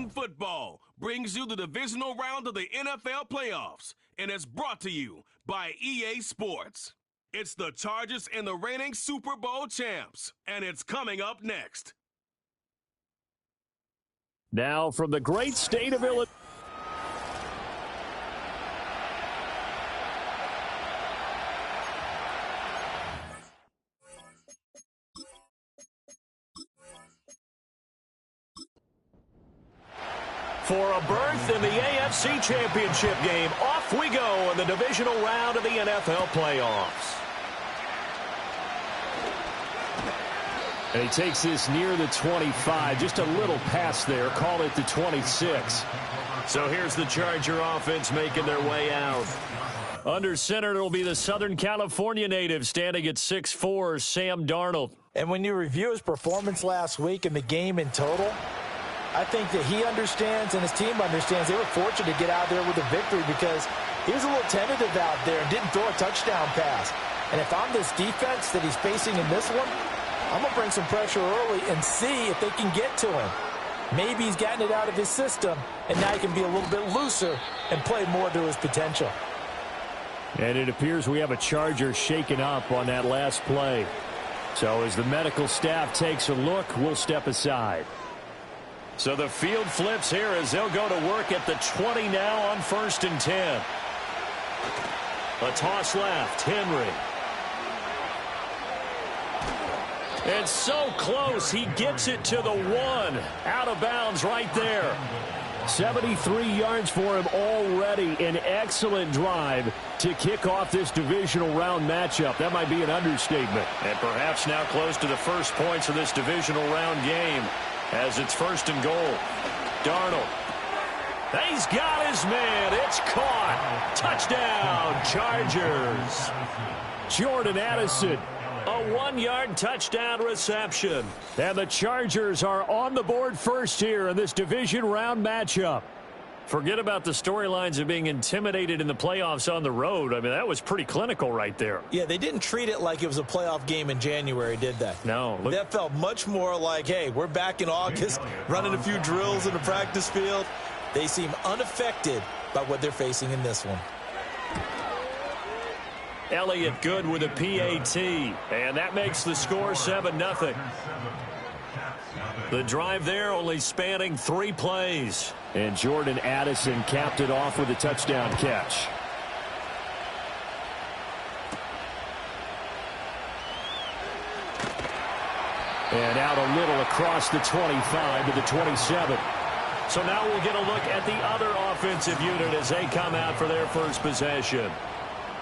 American football brings you the divisional round of the NFL playoffs, and it's brought to you by EA Sports. It's the Chargers and the reigning Super Bowl champs, and it's coming up next. Now from the great state of Illinois. For a berth in the AFC Championship game, off we go in the divisional round of the NFL playoffs. And he takes this near the 25, just a little pass there, call it the 26. So here's the Charger offense making their way out. Under center, it'll be the Southern California native standing at 6'4", Sam Darnold. And when you review his performance last week and the game in total, I think that he understands and his team understands they were fortunate to get out there with a victory because he was a little tentative out there and didn't throw a touchdown pass. And if I'm this defense that he's facing in this one, I'm going to bring some pressure early and see if they can get to him. Maybe he's gotten it out of his system, and now he can be a little bit looser and play more to his potential. And it appears we have a Charger shaken up on that last play. So as the medical staff takes a look, we'll step aside. So the field flips here as they'll go to work at the 20 now on 1st and 10. A toss left, Henry. And so close, he gets it to the 1. Out of bounds right there. 73 yards for him already. An excellent drive to kick off this divisional round matchup. That might be an understatement. And perhaps now close to the first points of this divisional round game as it's 1st and goal. Darnold. He's got his man. It's caught. Touchdown, Chargers. Jordan Addison. A 1-yard touchdown reception. And the Chargers are on the board first here in this division round matchup. Forget about the storylines of being intimidated in the playoffs on the road. I mean, that was pretty clinical right there. Yeah, they didn't treat it like it was a playoff game in January, did they? No. That felt much more like, hey, we're back in August, running a few drills in the practice field. They seem unaffected by what they're facing in this one. Elliott good with a PAT, and that makes the score 7-0. The drive there only spanning 3 plays. And Jordan Addison capped it off with a touchdown catch. And out a little across the 25 to the 27. So now we'll get a look at the other offensive unit as they come out for their first possession.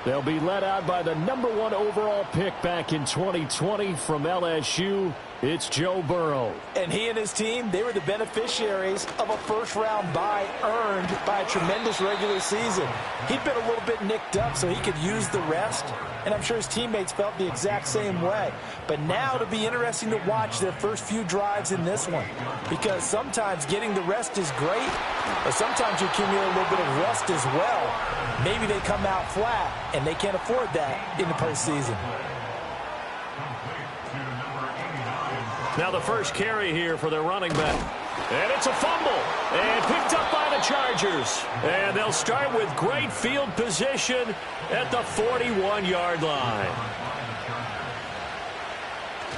They'll be led out by the #1 overall pick back in 2020 from LSU. It's Joe Burrow. And he and his team, they were the beneficiaries of a first-round bye earned by a tremendous regular season. He'd been a little bit nicked up so he could use the rest, and I'm sure his teammates felt the exact same way. But now it'll be interesting to watch their first few drives in this one, because sometimes getting the rest is great, but sometimes you accumulate a little bit of rest as well. Maybe they come out flat, and they can't afford that in the postseason. Now the first carry here for their running back. And it's a fumble. And picked up by the Chargers. And they'll start with great field position at the 41-yard line.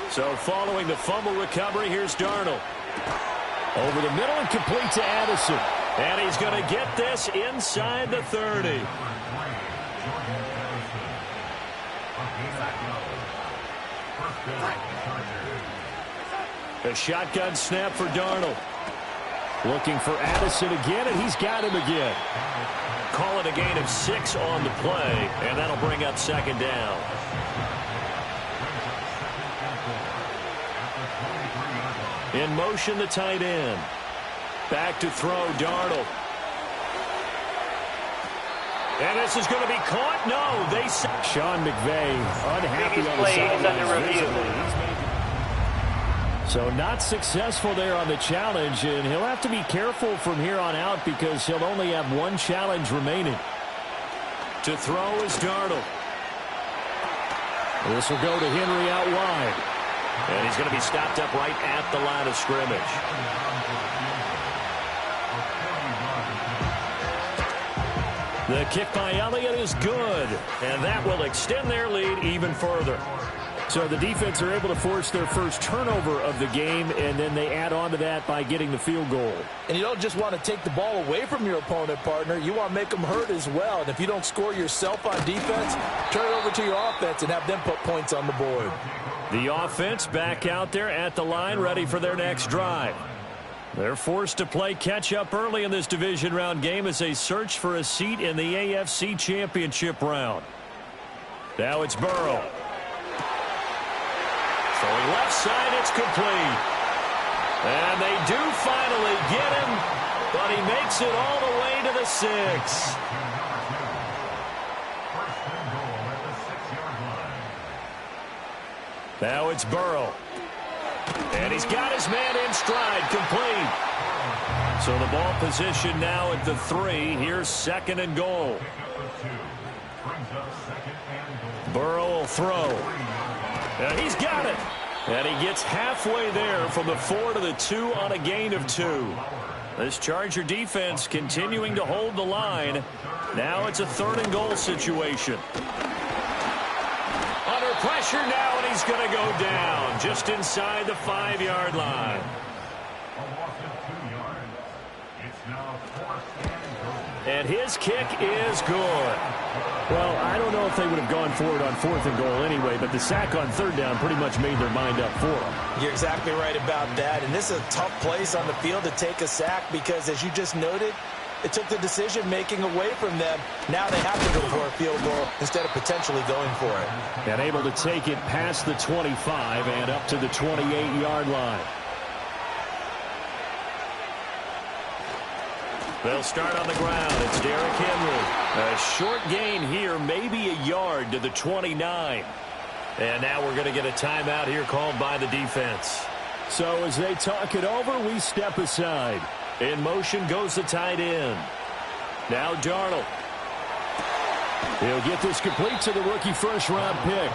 So following the fumble recovery, here's Darnold. Over the middle and complete to Addison. And he's going to get this inside the 30. A shotgun snap for Darnold. Looking for Addison again, and he's got him again. Call it a gain of 6 on the play, and that'll bring up 2nd down. In motion, the tight end. Back to throw, Darnold. And this is going to be caught. No, they... Sean McVay unhappy on the sideline. So not successful there on the challenge, and he'll have to be careful from here on out because he'll only have 1 challenge remaining. To throw is Darnold. This will go to Henry out wide. And he's going to be stopped up right at the line of scrimmage. The kick by Elliott is good, and that will extend their lead even further. So the defense are able to force their first turnover of the game, and then they add on to that by getting the field goal. And you don't just want to take the ball away from your opponent, partner. You want to make them hurt as well. And if you don't score yourself on defense, turn it over to your offense and have them put points on the board. The offense back out there at the line, ready for their next drive. They're forced to play catch-up early in this division round game as they search for a seat in the AFC Championship round. Now it's Burrow. Throwing left side, it's complete. And they do finally get him, but he makes it all the way to the 6. Now it's Burrow. And he's got his man in stride, complete. So the ball position now at the 3. Here's 2nd and goal. Burrow will throw. And he's got it. And he gets halfway there from the 4 to the 2 on a gain of 2. This Charger defense continuing to hold the line. Now it's a 3rd and goal situation. Under pressure now, and he's going to go down just inside the 5-yard line. And his kick is good. Well, I don't know if they would have gone for it on 4th and goal anyway, but the sack on 3rd down pretty much made their mind up for them. You're exactly right about that. And this is a tough place on the field to take a sack because, as you just noted, it took the decision-making away from them. Now they have to go for a field goal instead of potentially going for it. And able to take it past the 25 and up to the 28-yard line. They'll start on the ground. It's Derrick Henry. A short gain here, maybe a yard to the 29. And now we're going to get a timeout here called by the defense. So as they talk it over, we step aside. In motion goes the tight end. Now Darnold. He'll get this complete to the rookie first-round pick.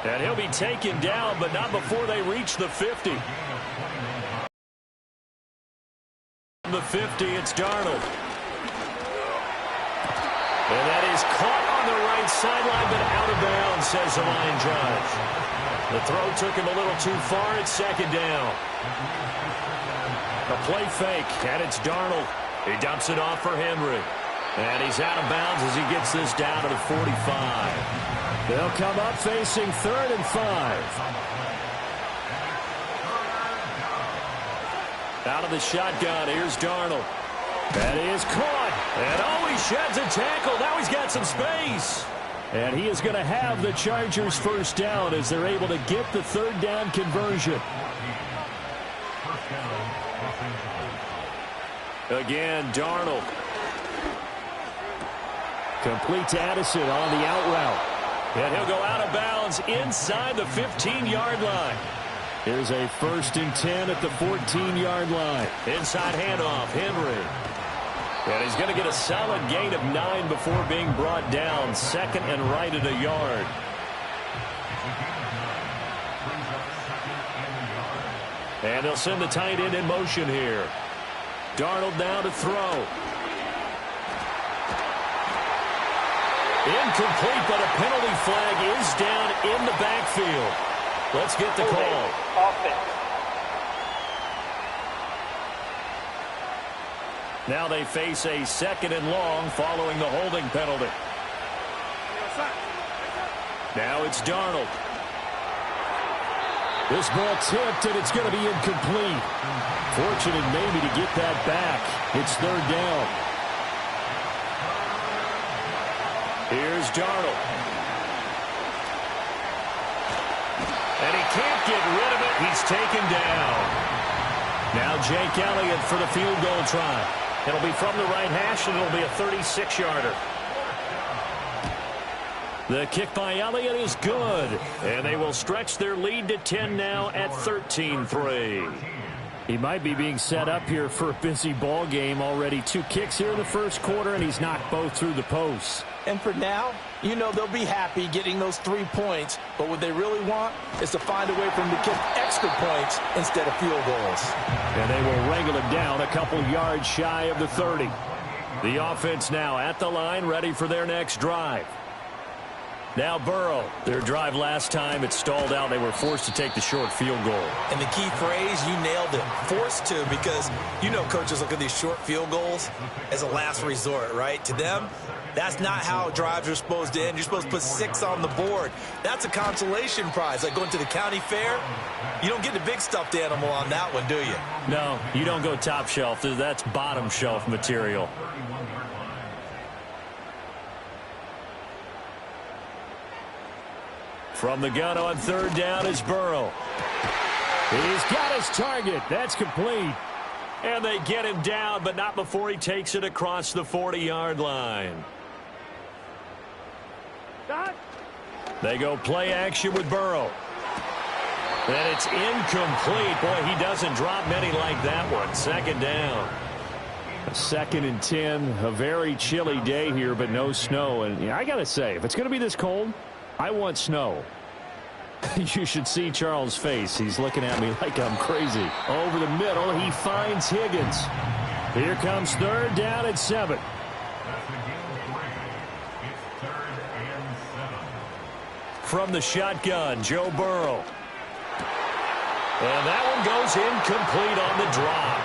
And he'll be taken down, but not before they reach the 50. The 50, it's Darnold. And that is caught on the right sideline, but out of bounds, says the line judge. The throw took him a little too far. It's 2nd down. A play fake, and it's Darnold. He dumps it off for Henry. And he's out of bounds as he gets this down to the 45. They'll come up facing 3rd and 5. Out of the shotgun, here's Darnold. That is caught. And oh, he sheds a tackle. Now he's got some space. And he is going to have the Chargers first down as they're able to get the 3rd down conversion. Again, Darnold. Complete to Addison on the out route. And he'll go out of bounds inside the 15-yard line. Here's a 1st and 10 at the 14-yard line. Inside handoff, Henry. And he's going to get a solid gain of 9 before being brought down. 2nd and right at a yard. And they'll send the tight end in motion here. Darnold now to throw. Incomplete, but a penalty flag is down in the backfield. Let's get the call. Offense. Now they face a 2nd and long following the holding penalty. Now it's Darnold. This ball tipped, and it's going to be incomplete. Fortunate maybe to get that back. It's 3rd down. Here's Darnold. And he can't get rid of it. He's taken down. Now Jake Elliott for the field goal try. It'll be from the right hash, and it'll be a 36-yarder. The kick by Elliott is good. And they will stretch their lead to 10 now at 13-3. He might be being set up here for a busy ball game. Already 2 kicks here in the first quarter, and he's knocked both through the posts. And for now, you know they'll be happy getting those 3 points, but what they really want is to find a way for them to kick extra points instead of field goals. And they will wrangle him down a couple yards shy of the 30. The offense now at the line, ready for their next drive. Now Burrow. Their drive last time, it stalled out. They were forced to take the short field goal. And the key phrase, you nailed it, forced to, because you know coaches look at these short field goals as a last resort, right? To them, that's not how drives are supposed to end. You're supposed to put 6 on the board. That's a consolation prize. Like going to the county fair, you don't get the big stuffed animal on that one, do you? No, you don't go top shelf. That's bottom shelf material. From the gun on third down is Burrow. He's got his target. That's complete. And they get him down, but not before he takes it across the 40-yard line. They go play action with Burrow. And it's incomplete. Boy, he doesn't drop many like that one. Second down. 2nd and 10. A very chilly day here, but no snow. And I got to say, if it's going to be this cold, I want snow. You should see Charles' face. He's looking at me like I'm crazy. Over the middle, he finds Higgins. Here comes third down and 7. From the shotgun, Joe Burrow. And that one goes incomplete on the drop.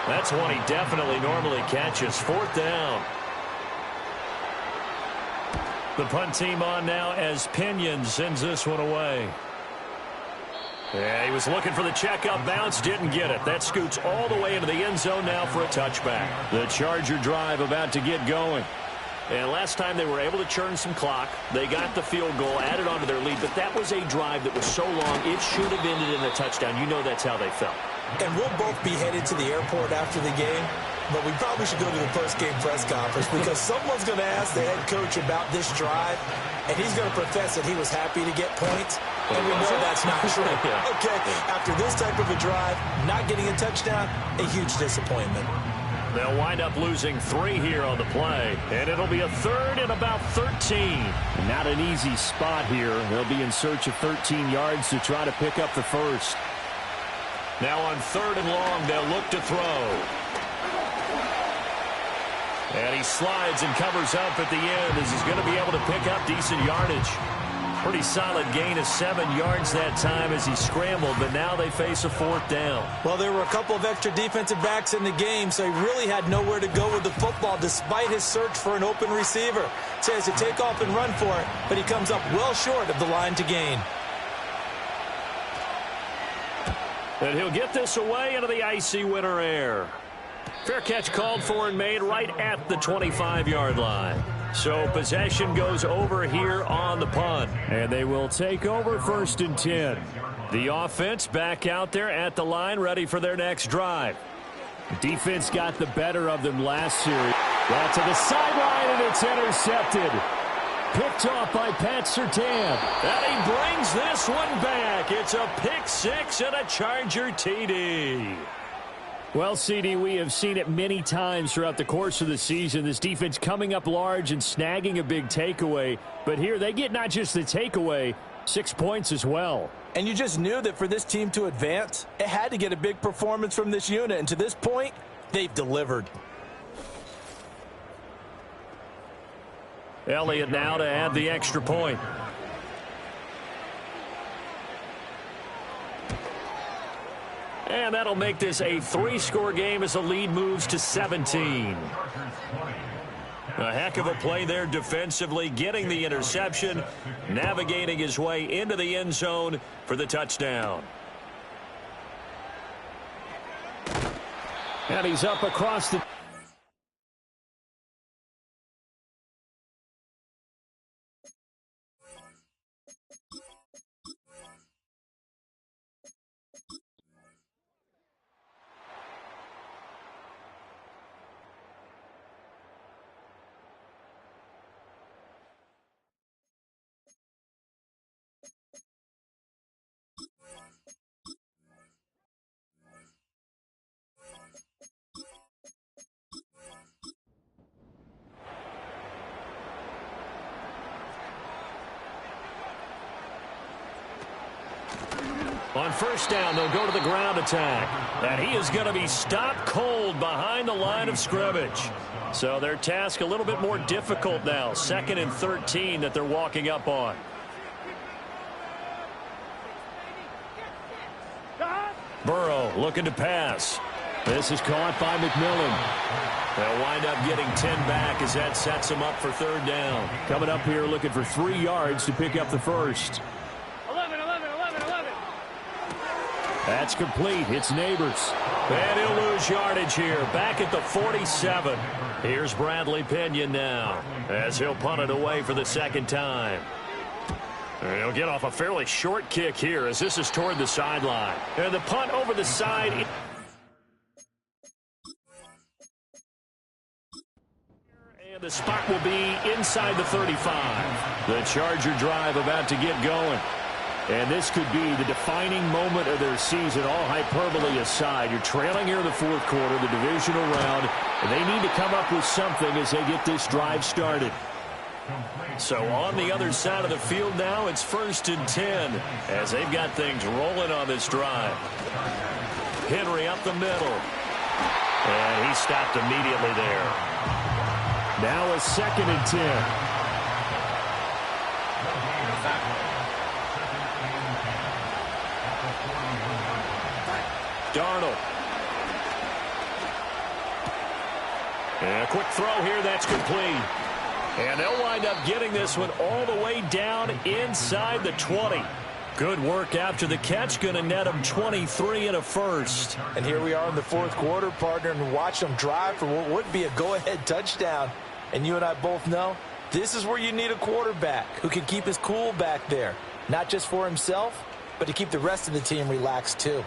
That's one he definitely normally catches. 4th down. The punt team on now as Pinion sends this one away. Yeah, he was looking for the checkup bounce, didn't get it. That scoots all the way into the end zone now for a touchback. The Charger drive about to get going. And last time they were able to churn some clock. They got the field goal, added on to their lead, but that was a drive that was so long it should have ended in a touchdown. You know that's how they felt. And we'll both be headed to the airport after the game, but we probably should go to the post-game press conference because someone's going to ask the head coach about this drive, and he's going to profess that he was happy to get points, and we know that's not true. Okay, after this type of a drive, not getting a touchdown, a huge disappointment. They'll wind up losing 3 here on the play, and it'll be a 3rd and about 13. Not an easy spot here. They'll be in search of 13 yards to try to pick up the first. Now on 3rd and long, they'll look to throw. And he slides and covers up at the end as he's going to be able to pick up decent yardage. Pretty solid gain of 7 yards that time as he scrambled, but now they face a 4th down. Well, there were a couple of extra defensive backs in the game, so he really had nowhere to go with the football despite his search for an open receiver. So he has to take off and run for it, but he comes up well short of the line to gain. And he'll get this away into the icy winter air. Fair catch called for and made right at the 25-yard line. So possession goes over here on the punt. And they will take over 1st and 10. The offense back out there at the line, ready for their next drive. Defense got the better of them last series. Got to the sideline, and it's intercepted. Picked off by Pat Surtain. And he brings this one back. It's a pick 6 and a Charger TD. Well, CD, we have seen it many times throughout the course of the season. This defense coming up large and snagging a big takeaway. But here they get not just the takeaway, 6 points as well. And you just knew that for this team to advance, it had to get a big performance from this unit. And to this point, they've delivered. Elliott now to add the extra point. And that'll make this a 3-score game as the lead moves to 17. A heck of a play there defensively, getting the interception, navigating his way into the end zone for the touchdown. And he's up across the... first down. They'll go to the ground attack. And he is going to be stopped cold behind the line of scrimmage. So their task a little bit more difficult now. 2nd and 13 that they're walking up on. Burrow looking to pass. This is caught by McMillan. They'll wind up getting 10 back as that sets them up for 3rd down. Coming up here looking for 3 yards to pick up the first. 11. That's complete. It's Neighbors. And he'll lose yardage here. Back at the 47. Here's Bradley Pinion now as he'll punt it away for the 2nd time. He'll get off a fairly short kick here as this is toward the sideline. And the punt over the side. And the spot will be inside the 35. The Charger drive about to get going. And this could be the defining moment of their season, all hyperbole aside. You're trailing here in the 4th quarter, the divisional round, and they need to come up with something as they get this drive started. So on the other side of the field now, it's 1st and 10 as they've got things rolling on this drive. Henry up the middle. And he stopped immediately there. Now a 2nd and 10. Darnold. And a quick throw here, that's complete. And they'll wind up getting this one all the way down inside the 20. Good work after the catch, going to net them 23 and a first. And here we are in the 4th quarter, partner, and watch them drive for what would be a go-ahead touchdown. And you and I both know this is where you need a quarterback who can keep his cool back there. Not just for himself, but to keep the rest of the team relaxed too.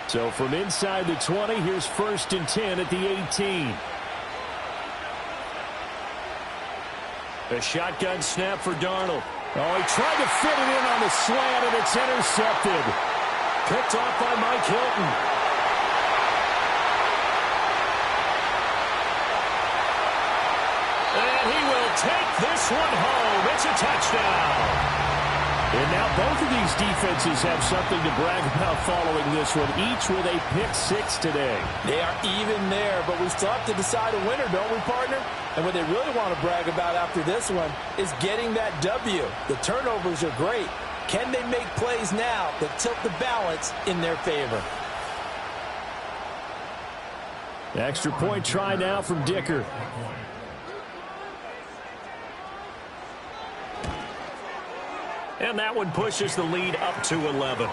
So from inside the 20, here's 1st and 10 at the 18. A shotgun snap for Darnold. Oh, he tried to fit it in on the slant, and it's intercepted. Picked off by Mike Hilton. And he will take this one home. It's a touchdown. And now both of these defenses have something to brag about following this one, each with a pick 6 today. They are even there, but we still have to decide a winner, don't we, partner? And what they really want to brag about after this one is getting that W. The turnovers are great. Can they make plays now that tilt the balance in their favor? Extra point try now from Dicker. And that one pushes the lead up to 11.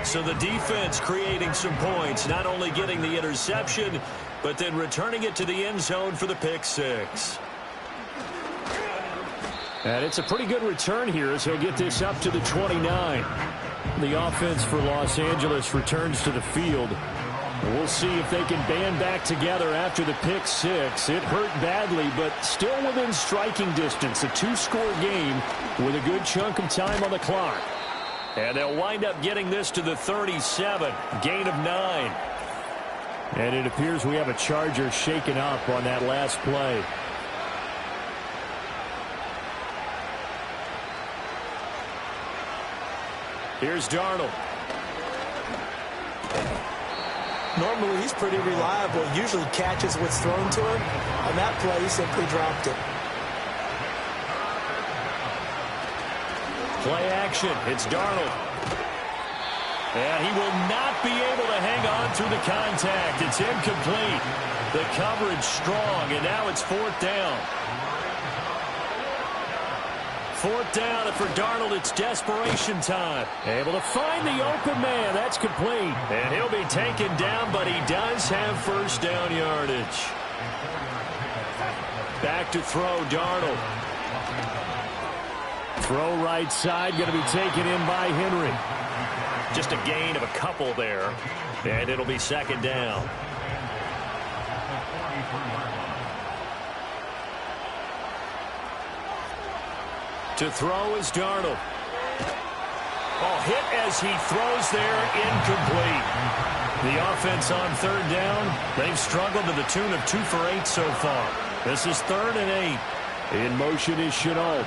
So the defense creating some points, not only getting the interception, but then returning it to the end zone for the pick 6. And it's a pretty good return here as he'll get this up to the 29. The offense for Los Angeles returns to the field. We'll see if they can band back together after the pick 6. It hurt badly, but still within striking distance. A 2-score game with a good chunk of time on the clock. And they'll wind up getting this to the 37. Gain of 9. And it appears we have a Charger shaken up on that last play. Here's Darnold. Normally, he's pretty reliable. Usually catches what's thrown to him. On that play, he simply dropped it. Play action. It's Darnold. And he will not be able to hang on through the contact. It's incomplete. The coverage strong, and now it's 4th down. 4th down, and for Darnold, it's desperation time. Able to find the open man. That's complete. And he'll be taken down, but he does have 1st down yardage. Back to throw, Darnold. Throw right side, going to be taken in by Henry. Just a gain of a couple there, and it'll be 2nd down. To throw is Darnold. Oh, hit as he throws there, incomplete. The offense on 3rd down, they've struggled to the tune of 2 for 8 so far. This is 3rd and 8. In motion is Shenault.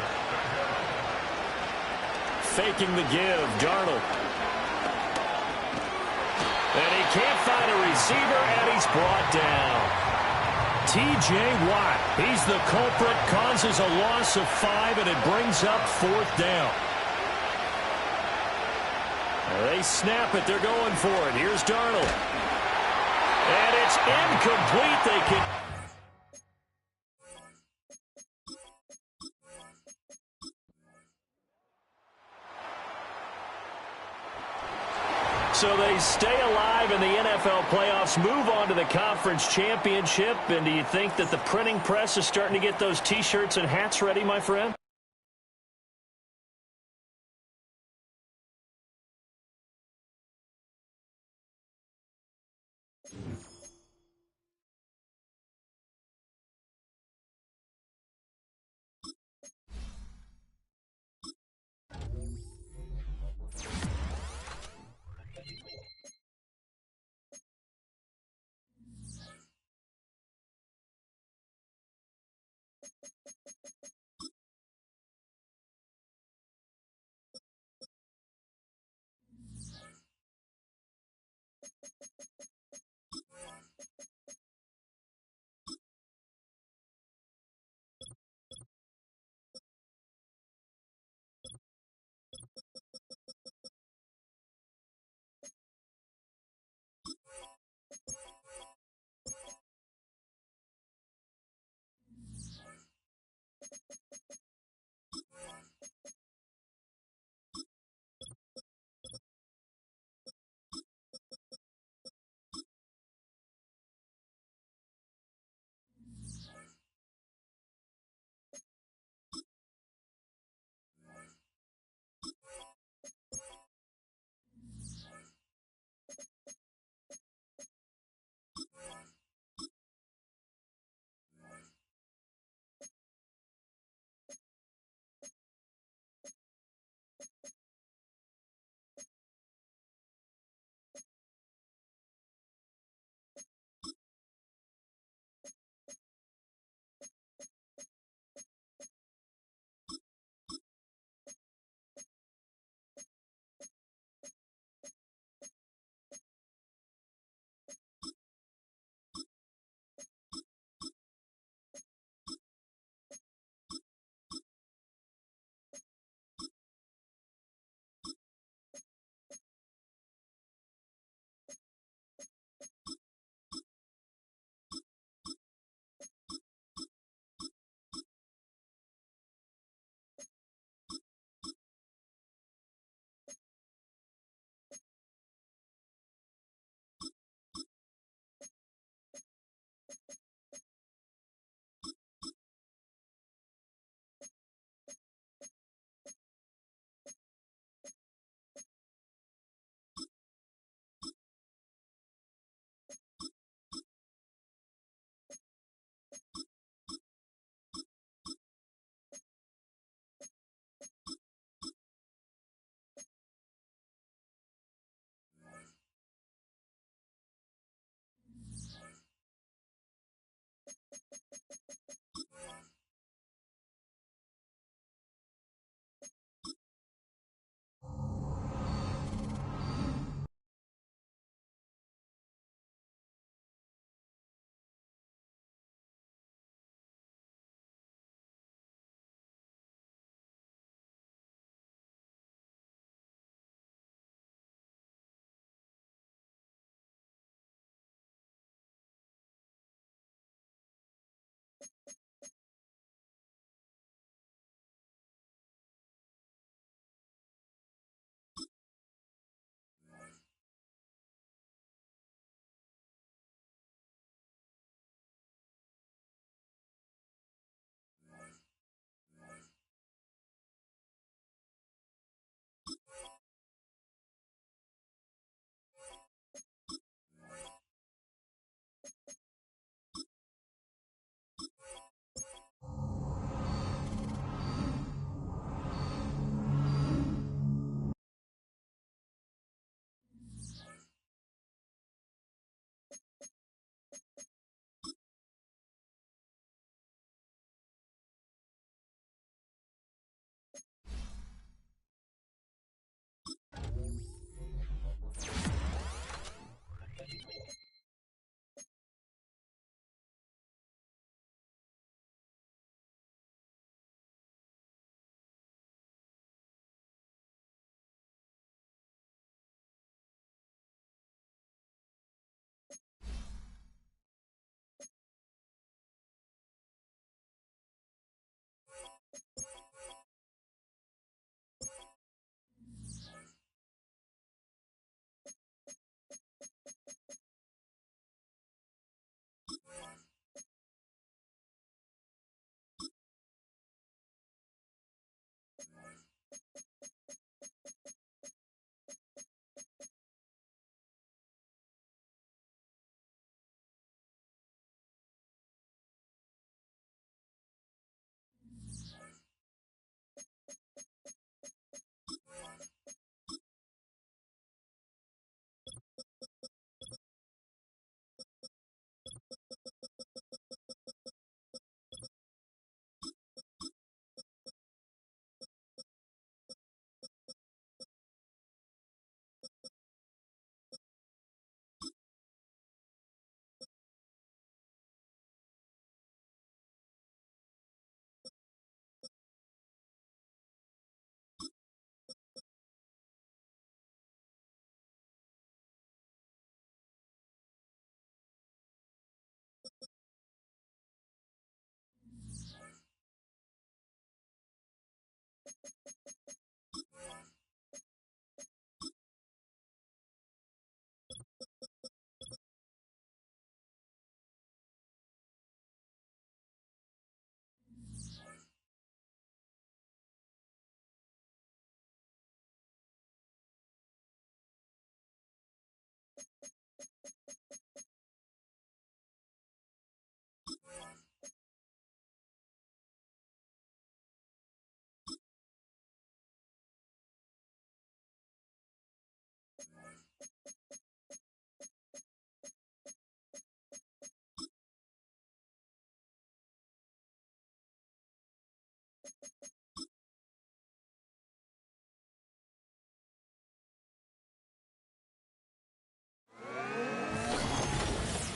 faking the give. Darnold. And he can't find a receiver, and he's brought down. T.J. Watt, he's the culprit, causes a loss of 5, and it brings up 4th down. They snap it. They're going for it. Here's Darnold. And it's incomplete. They can... So they stay alive in the NFL playoffs, move on to the conference championship. And do you think that the printing press is starting to get those T-shirts and hats ready, my friend?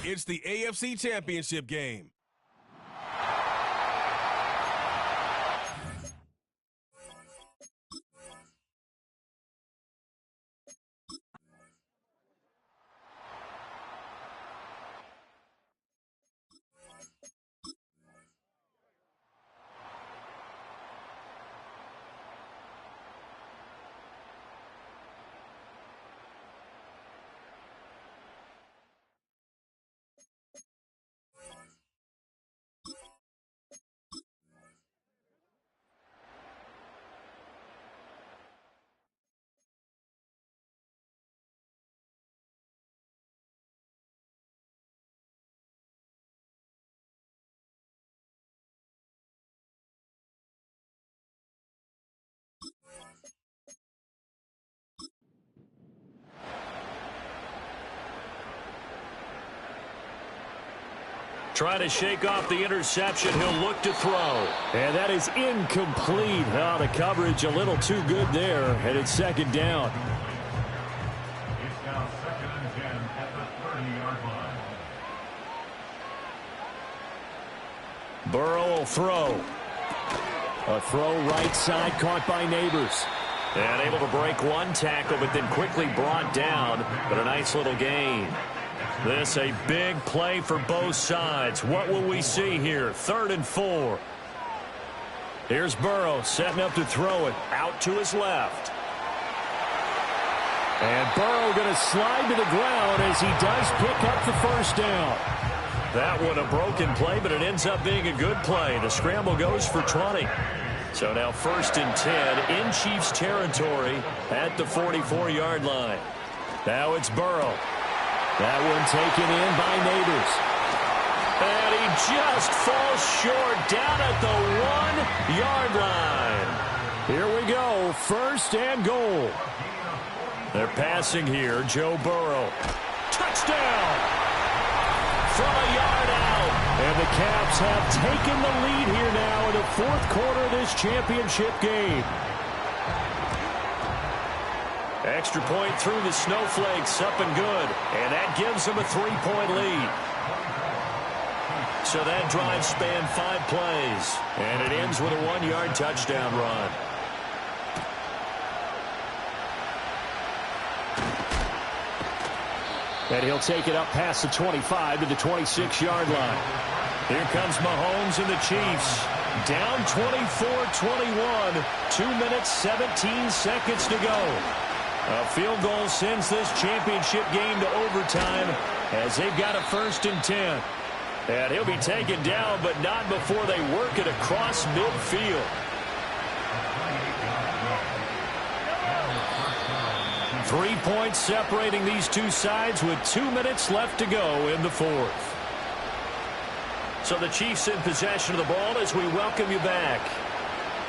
It's the AFC Championship game. Trying to shake off the interception. He'll look to throw. And that is incomplete. Oh, the coverage a little too good there. And it's second down. It's now 2nd and 10 at the 30-yard line. Burrow will throw. A throw right side caught by Neighbors. And able to break one tackle, but then quickly brought down. But a nice little gain. This a big play for both sides. What will we see here? 3rd and 4. Here's Burrow setting up to throw it out to his left. And Burrow going to slide to the ground as he does pick up the first down. That one a broken play, but it ends up being a good play. The scramble goes for 20. So now 1st and 10 in Chiefs territory at the 44-yard line. Now it's Burrow. That one taken in by Neighbors. And he just falls short down at the 1-yard line. Here we go, 1st and goal. They're passing here, Joe Burrow. Touchdown! From a yard out. And the Caps have taken the lead here now in the 4th quarter of this championship game. Extra point through the Snowflakes, up and good. And that gives them a 3-point lead. So that drive spanned 5 plays. And it ends with a 1-yard touchdown run. And he'll take it up past the 25 to the 26-yard line. Here comes Mahomes and the Chiefs. Down 24-21. 2 minutes, 17 seconds to go. A field goal sends this championship game to overtime as they've got a 1st and 10. And he'll be taken down, but not before they work it across midfield. 3 points separating these two sides with 2 minutes left to go in the 4th. So the Chiefs in possession of the ball as we welcome you back.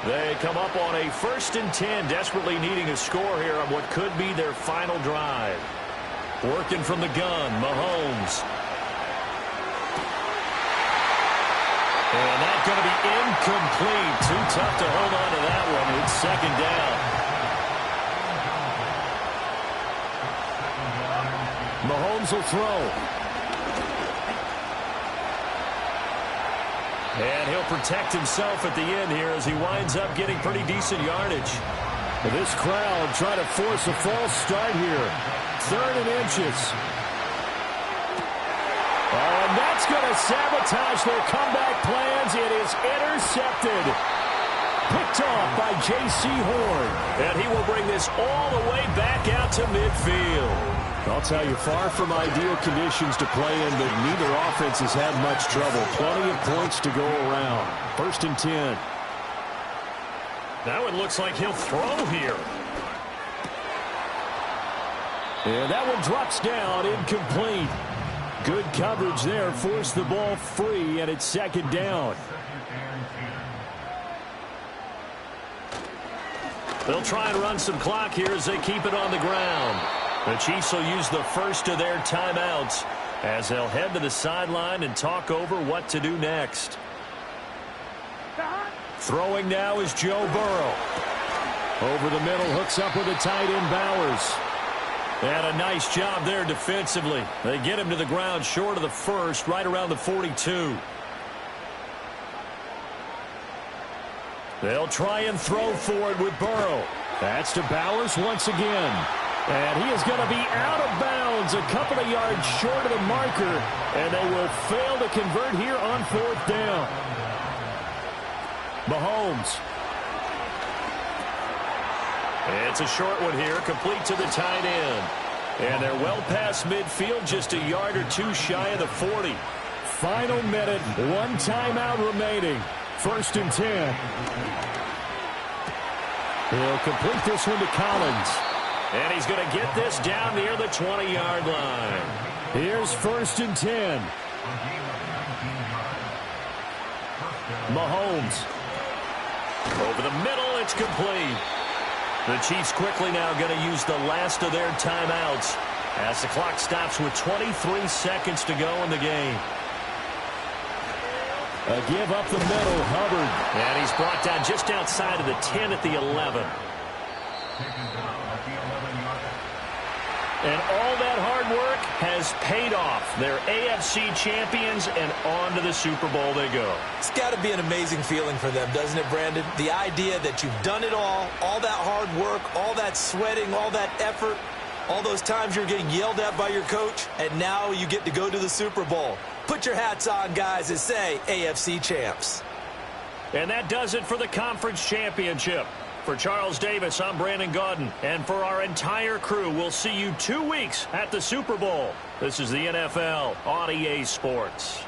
They come up on a 1st and 10, desperately needing a score here on what could be their final drive. Working from the gun, Mahomes. And that's going to be incomplete. Too tough to hold on to that one. It's 2nd down. Mahomes will throw. And he'll protect himself at the end here as he winds up getting pretty decent yardage. This crowd trying to force a false start here. 3rd and inches. And that's going to sabotage their comeback plans. It is intercepted. Picked off by J.C. Horn. And he will bring this all the way back out to midfield. I'll tell you, far from ideal conditions to play in, but neither offense has had much trouble. Plenty of points to go around. 1st and 10. Now it looks like he'll throw here. And that one drops down, incomplete. Good coverage there, forced the ball free, and it's 2nd down. They'll try and run some clock here as they keep it on the ground. The Chiefs will use the first of their timeouts as they'll head to the sideline and talk over what to do next. Throwing now is Joe Burrow. Over the middle, hooks up with the tight end Bowers. And a nice job there defensively. They get him to the ground short of the first, right around the 42. They'll try and throw for it with Burrow. That's to Bowers once again. And he is going to be out of bounds a couple of yards short of the marker. And they will fail to convert here on fourth down. Mahomes. It's a short one here, complete to the tight end. And they're well past midfield, just a yard or two shy of the 40. Final minute, one timeout remaining. 1st and 10. He'll complete this one to Collins. And he's going to get this down near the 20-yard line. Here's 1st and 10. Mahomes. Over the middle, it's complete. The Chiefs quickly now going to use the last of their timeouts as the clock stops with 23 seconds to go in the game. A give up the middle, Hubbard. And he's brought down just outside of the 10 at the 11. And all that hard work has paid off. They're AFC champions, and on to the Super Bowl they go. It's got to be an amazing feeling for them, doesn't it, Brandon? The idea that you've done it all that hard work, all that sweating, all that effort, all those times you're getting yelled at by your coach, and now you get to go to the Super Bowl. Put your hats on, guys, and say AFC champs. And that does it for the conference championship. For Charles Davis, I'm Brandon Gaudin. And for our entire crew, we'll see you 2 weeks at the Super Bowl. This is the NFL on EA Sports.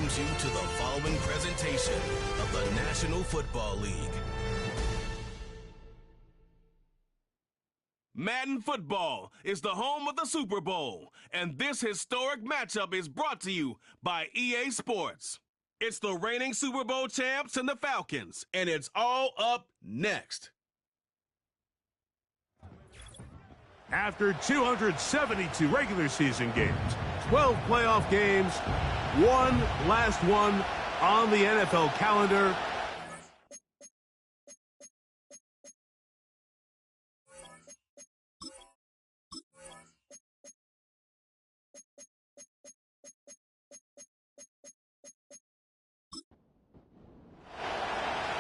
welcomes you to the following presentation of the National Football League. Madden Football is the home of the Super Bowl, and this historic matchup is brought to you by EA Sports. It's the reigning Super Bowl champs and the Falcons, and it's all up next. After 272 regular season games, 12 playoff games, one last one on the NFL calendar.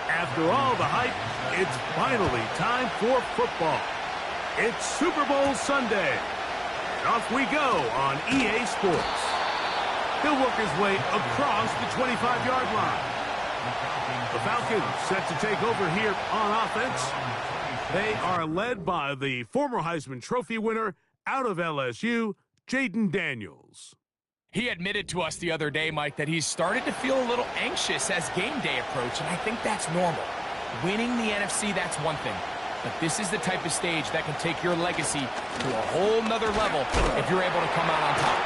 After all the hype, it's finally time for football. It's Super Bowl Sunday. And off we go on EA Sports. He'll work his way across the 25-yard line. The Falcons set to take over here on offense. They are led by the former Heisman Trophy winner out of LSU, Jayden Daniels. He admitted to us the other day, Mike, that he's started to feel a little anxious as game day approached, and I think that's normal. Winning the NFC, that's one thing. But this is the type of stage that can take your legacy to a whole nother level if you're able to come out on top.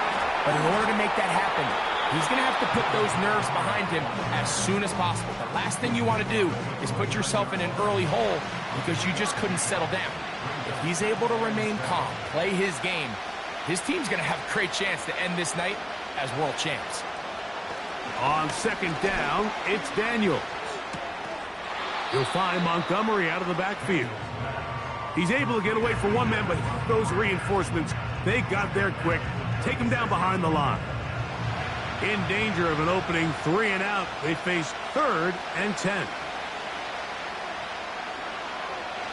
But in order to make that happen, he's going to have to put those nerves behind him as soon as possible. The last thing you want to do is put yourself in an early hole because you just couldn't settle down. If he's able to remain calm, play his game, his team's going to have a great chance to end this night as world champs. On second down, it's Daniels. He'll find Montgomery out of the backfield. He's able to get away from one man, but those reinforcements, they got there quick. Take him down behind the line. In danger of an opening 3 and out, they face 3rd and 10.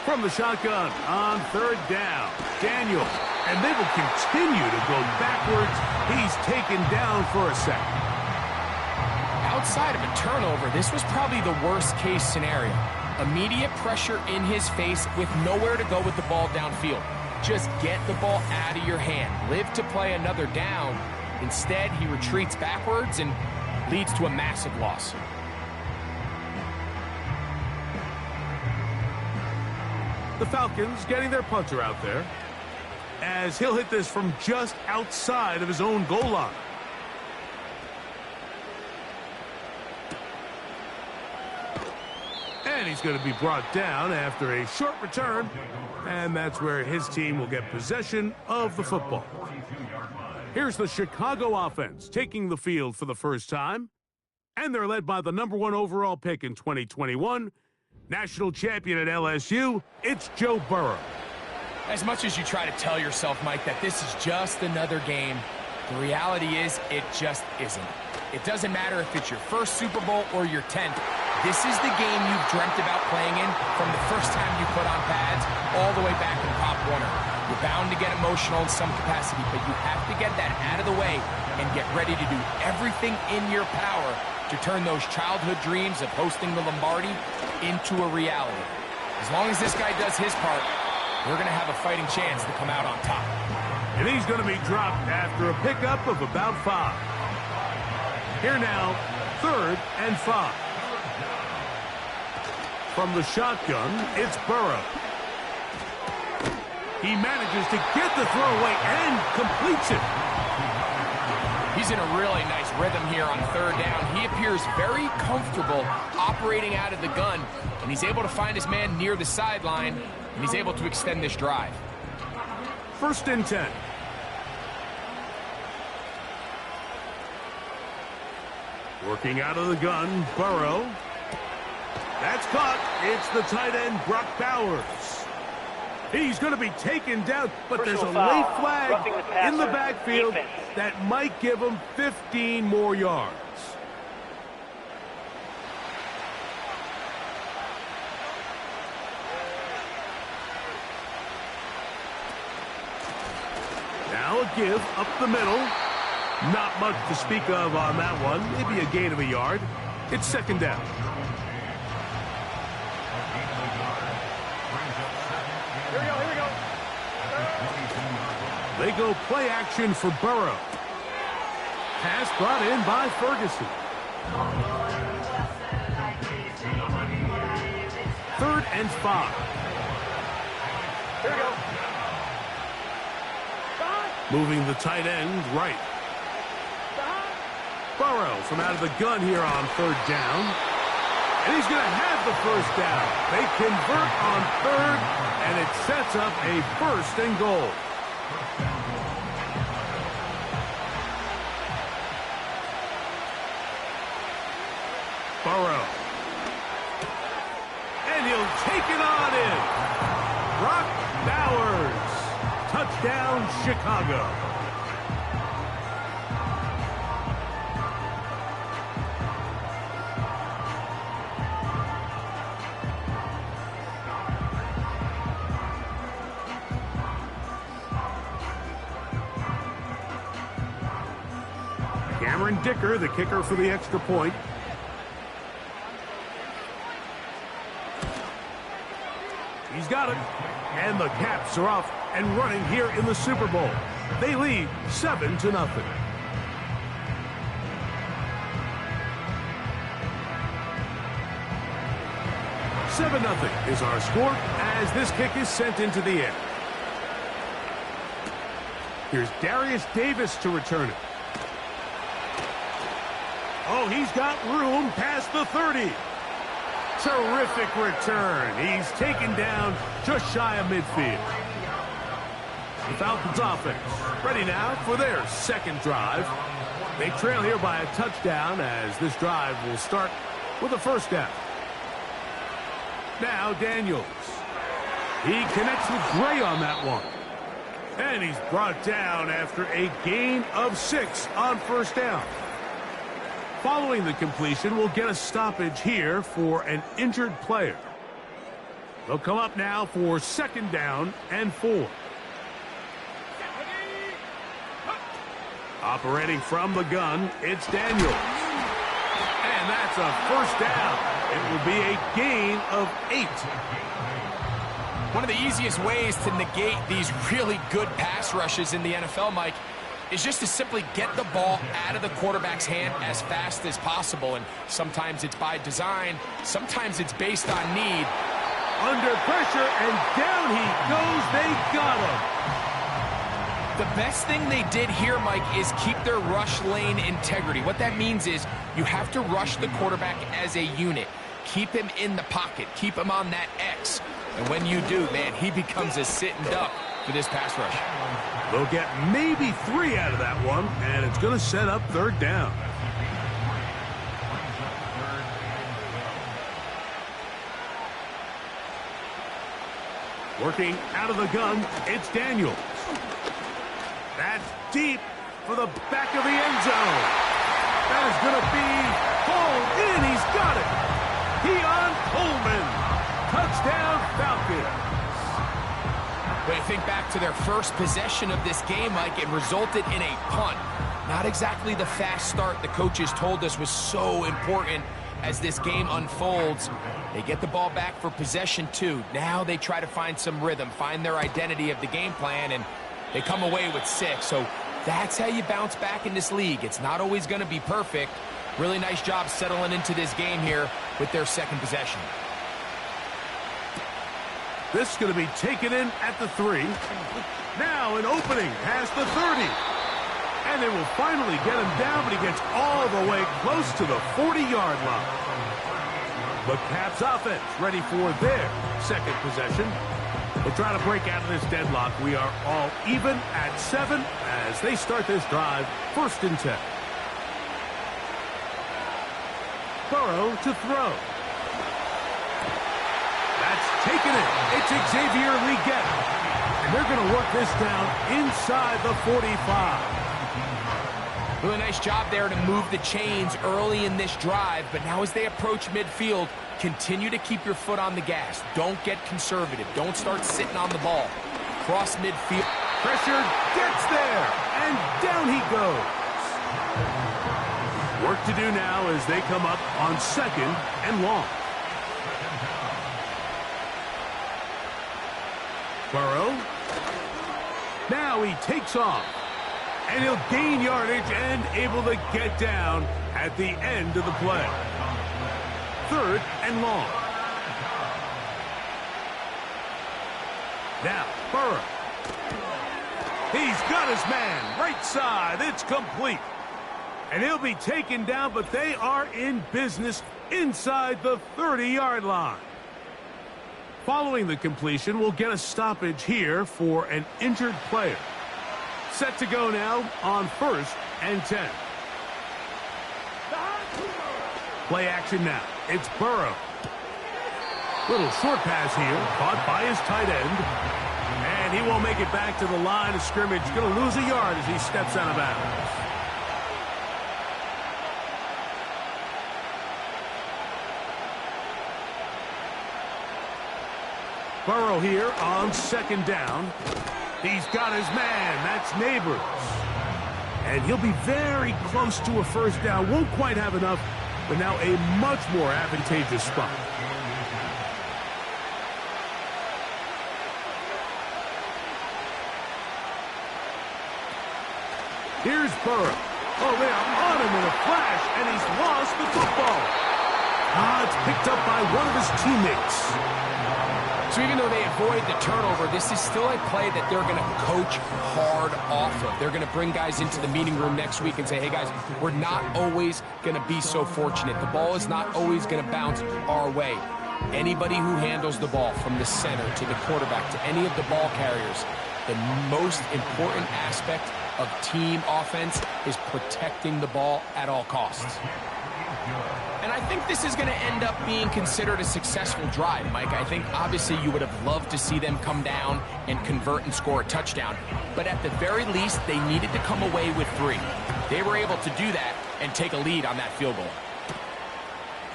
From the shotgun on 3rd down, Daniels. And they will continue to go backwards. He's taken down for a second. Outside of a turnover, this was probably the worst-case scenario. Immediate pressure in his face with nowhere to go with the ball downfield. Just get the ball out of your hand. Live to play another down. Instead, he retreats backwards and leads to a massive loss. The Falcons getting their punter out there, as he'll hit this from just outside of his own goal line. And he's going to be brought down after a short return, and that's where his team will get possession of the football. Here's the Chicago offense taking the field for the first time, and they're led by the #1 overall pick in 2021, national champion at LSU, it's Joe Burrow. As much as you try to tell yourself, Mike, that this is just another game, the reality is it just isn't. It doesn't matter if it's your first Super Bowl or your 10th. This is the game you've dreamt about playing in from the first time you put on pads all the way back in Pop Warner. You're bound to get emotional in some capacity, but you have to get that out of the way and get ready to do everything in your power to turn those childhood dreams of hosting the Lombardi into a reality. As long as this guy does his part, we're going to have a fighting chance to come out on top. And he's going to be dropped after a pickup of about 5. Here now, 3rd and 5. From the shotgun, it's Burrow. He manages to get the throw away and completes it. He's in a really nice rhythm here on 3rd down. He appears very comfortable operating out of the gun, and he's able to find his man near the sideline, and he's able to extend this drive. 1st and 10. Working out of the gun, Burrow. That's caught. It's the tight end, Brock Bowers. He's going to be taken down, but there's a late flag in the backfield that might give him 15 more yards. Now a give up the middle. Not much to speak of on that one. Maybe a gain of a yard. It's 2nd down. Here we go. They go play action for Burrow. Pass brought in by Ferguson. Third and 5. Here we go. Moving the tight end right. Burrow from out of the gun here on third down. And he's going to have the first down. They convert on third, and it sets up a 1st and goal. Burrow. And he'll take it on in. Brock Bowers. Touchdown, Chicago. Cameron Dicker, the kicker for the extra point. He's got it. And the Caps are off and running here in the Super Bowl. They lead 7-0. 7-0 is our score as this kick is sent into the air. Here's Darius Davis to return it. Oh, he's got room past the 30. Terrific return. He's taken down just shy of midfield. The Falcons offense ready now for their second drive. They trail here by a touchdown as this drive will start with a first down. Now Daniels. He connects with Gray on that one. And he's brought down after a gain of 6 on first down. Following the completion, we'll get a stoppage here for an injured player. They'll come up now for 2nd down and 4. Operating from the gun, it's Daniels. And that's a first down. It will be a gain of 8. One of the easiest ways to negate these really good pass rushes in the NFL, Mike, is just to simply get the ball out of the quarterback's hand as fast as possible. And sometimes it's by design, sometimes it's based on need. Under pressure, and down he goes. They got him. The best thing they did here, Mike, is keep their rush lane integrity. What that means is you have to rush the quarterback as a unit. Keep him in the pocket. Keep him on that X. And when you do, man, he becomes a sitting duck for this pass rush. They'll get maybe 3 out of that one, and it's going to set up 3rd down. Working out of the gun, it's Daniels. That's deep for the back of the end zone. That is going to be pulled in. He's got it. Keon Coleman. Touchdown, Falcons. When you think back to their first possession of this game, Mike, it resulted in a punt. Not exactly the fast start the coaches told us was so important as this game unfolds. They get the ball back for possession 2. Now they try to find some rhythm, find their identity of the game plan, and they come away with 6. So that's how you bounce back in this league. It's not always going to be perfect. Really nice job settling into this game here with their second possession. This is going to be taken in at the 3. Now an opening past the 30. And they will finally get him down, but he gets all the way close to the 40-yard line. The Caps offense ready for their second possession. They'll try to break out of this deadlock. We are all even at 7 as they start this drive, 1st and 10. Burrow to throw. That's taken in. It's Xavier Legette. And they're going to work this down inside the 45. Really nice job there to move the chains early in this drive, but now as they approach midfield, continue to keep your foot on the gas. Don't get conservative. Don't start sitting on the ball. Cross midfield. Pressure gets there, and down he goes. Work to do now as they come up on 2nd and long. Burrow. Now he takes off. And he'll gain yardage and able to get down at the end of the play. 3rd and long. Now, Burrow. He's got his man. Right side. It's complete. And he'll be taken down, but they are in business inside the 30-yard line. Following the completion, we'll get a stoppage here for an injured player. Set to go now on 1st and 10. Play action now. It's Burrow. Little short pass here, caught by his tight end. And he won't make it back to the line of scrimmage. Going to lose a yard as he steps out of bounds. Burrow here on 2nd down. He's got his man. That's Neighbors. And he'll be very close to a 1st down. Won't quite have enough, but now a much more advantageous spot. Here's Burrow. Oh, they are on him in a flash, and he's lost the football. It's picked up by one of his teammates. So even though they avoid the turnover, this is still a play that they're going to coach hard off of. They're going to bring guys into the meeting room next week and say, hey, guys, we're not always going to be so fortunate. The ball is not always going to bounce our way. Anybody who handles the ball from the center to the quarterback to any of the ball carriers, the most important aspect of team offense is protecting the ball at all costs. And I think this is going to end up being considered a successful drive, Mike. I think obviously you would have loved to see them come down and convert and score a touchdown. But at the very least, they needed to come away with 3. They were able to do that and take a lead on that field goal.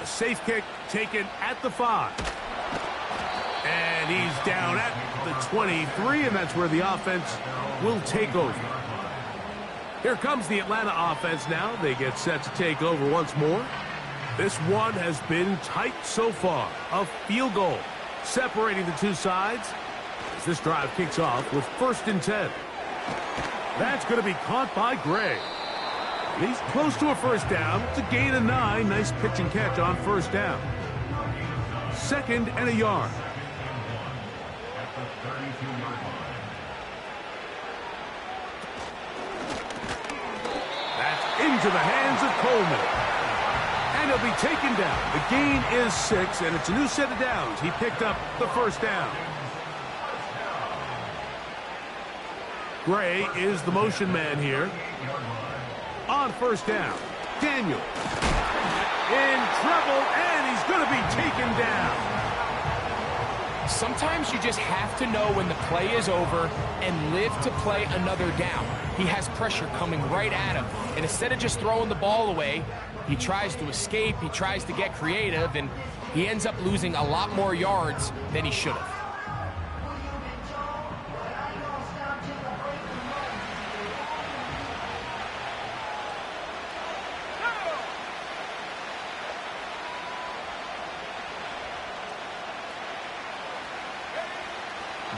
A safe kick taken at the 5. And he's down at the 23, and that's where the offense will take over. Here comes the Atlanta offense now. They get set to take over once more. This one has been tight so far. A field goal separating the two sides as this drive kicks off with 1st and 10. That's going to be caught by Gray. He's close to a 1st down. It's a gain of 9. Nice pitch and catch on 1st down. 2nd and a yard. That's into the hands of Coleman. And he'll be taken down. The gain is 6, and it's a new set of downs. He picked up the 1st down. Gray is the motion man here. On 1st down, Daniel. In trouble, and he's going to be taken down. Sometimes you just have to know when the play is over and live to play another down. He has pressure coming right at him, and instead of just throwing the ball away, he tries to escape, he tries to get creative, and he ends up losing a lot more yards than he should have.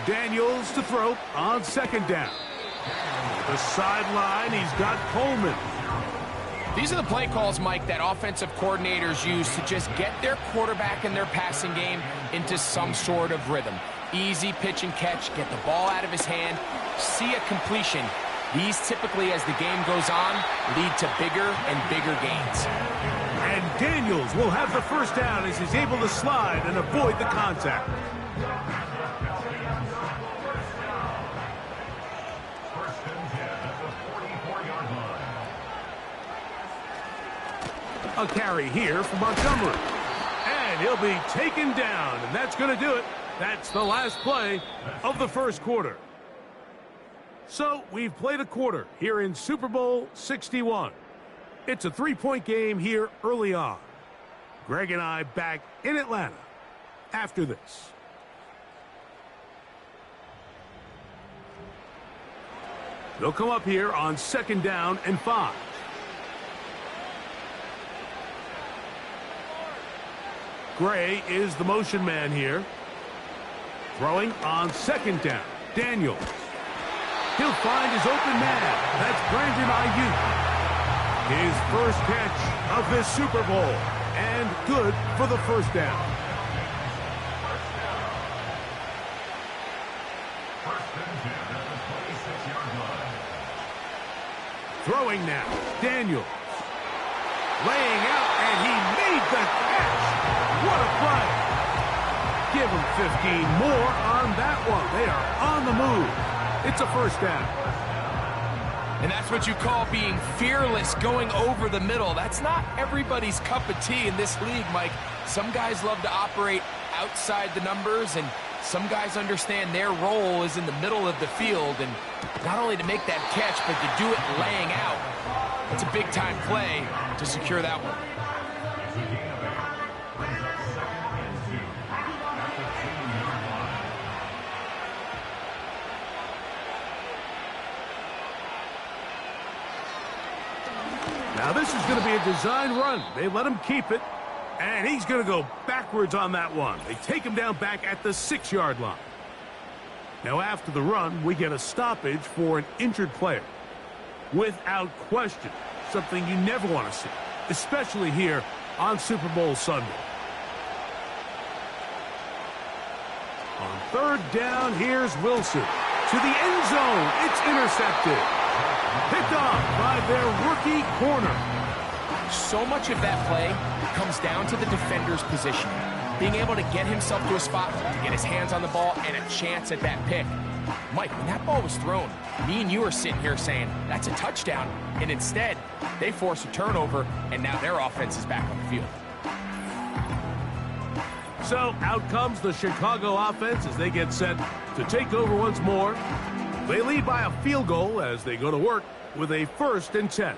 Daniels to throw on 2nd down. The sideline, he's got Coleman. These are the play calls, Mike, that offensive coordinators use to just get their quarterback and their passing game into some sort of rhythm. Easy pitch and catch, get the ball out of his hand, see a completion. These typically, as the game goes on, lead to bigger and bigger gains. And Daniels will have the 1st down as he's able to slide and avoid the contact. A carry here for Montgomery. And he'll be taken down, and that's going to do it. That's the last play of the 1st quarter. So we've played a quarter here in Super Bowl 61. It's a 3-point game here early on. Greg and I back in Atlanta after this. They'll come up here on 2nd down and 5. Gray is the motion man here. Throwing on 2nd down. Daniels. He'll find his open man. That's Brandon Ayuk. His first catch of this Super Bowl, and good for the first down. First and 10 at the 26-yard line. Throwing now, Daniels. Laying out, and he made the catch. What a play. Give him 15 more on that one. They are on the move. It's a first down. And that's what you call being fearless, going over the middle. That's not everybody's cup of tea in this league, Mike. Some guys love to operate outside the numbers, and some guys understand their role is in the middle of the field, and not only to make that catch, but to do it laying out. It's a big-time play to secure that one. Now this is going to be a design run. They let him keep it, and he's going to go backwards on that one. They take him down back at the 6-yard line. Now after the run, we get a stoppage for an injured player. Without question, something you never want to see, especially here on Super Bowl Sunday. On third down, here's Wilson. To the end zone, it's intercepted. Picked off by their rookie corner. So much of that play comes down to the defender's position. Being able to get himself to a spot, to get his hands on the ball, and a chance at that pick. Mike, when that ball was thrown, me and you are sitting here saying, that's a touchdown. And instead, they force a turnover, and now their offense is back on the field. So out comes the Chicago offense as they get set to take over once more. They lead by a field goal as they go to work with a 1st and 10.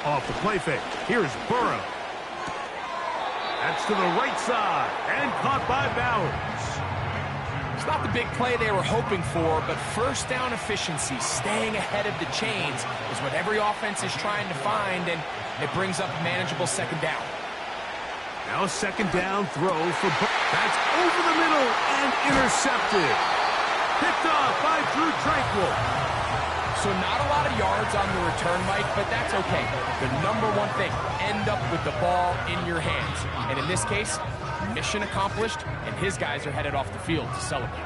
Off the play fake. Here's Burrow. That's to the right side and caught by Bowers. It's not the big play they were hoping for, but first down efficiency, staying ahead of the chains, is what every offense is trying to find, and it brings up a manageable second down. Now a second down throw for that's over the middle and intercepted. Picked off by Drew Tranquill. So not a lot of yards on the return, Mike, but that's okay. The number one thing, end up with the ball in your hands. And in this case, mission accomplished, and his guys are headed off the field to celebrate.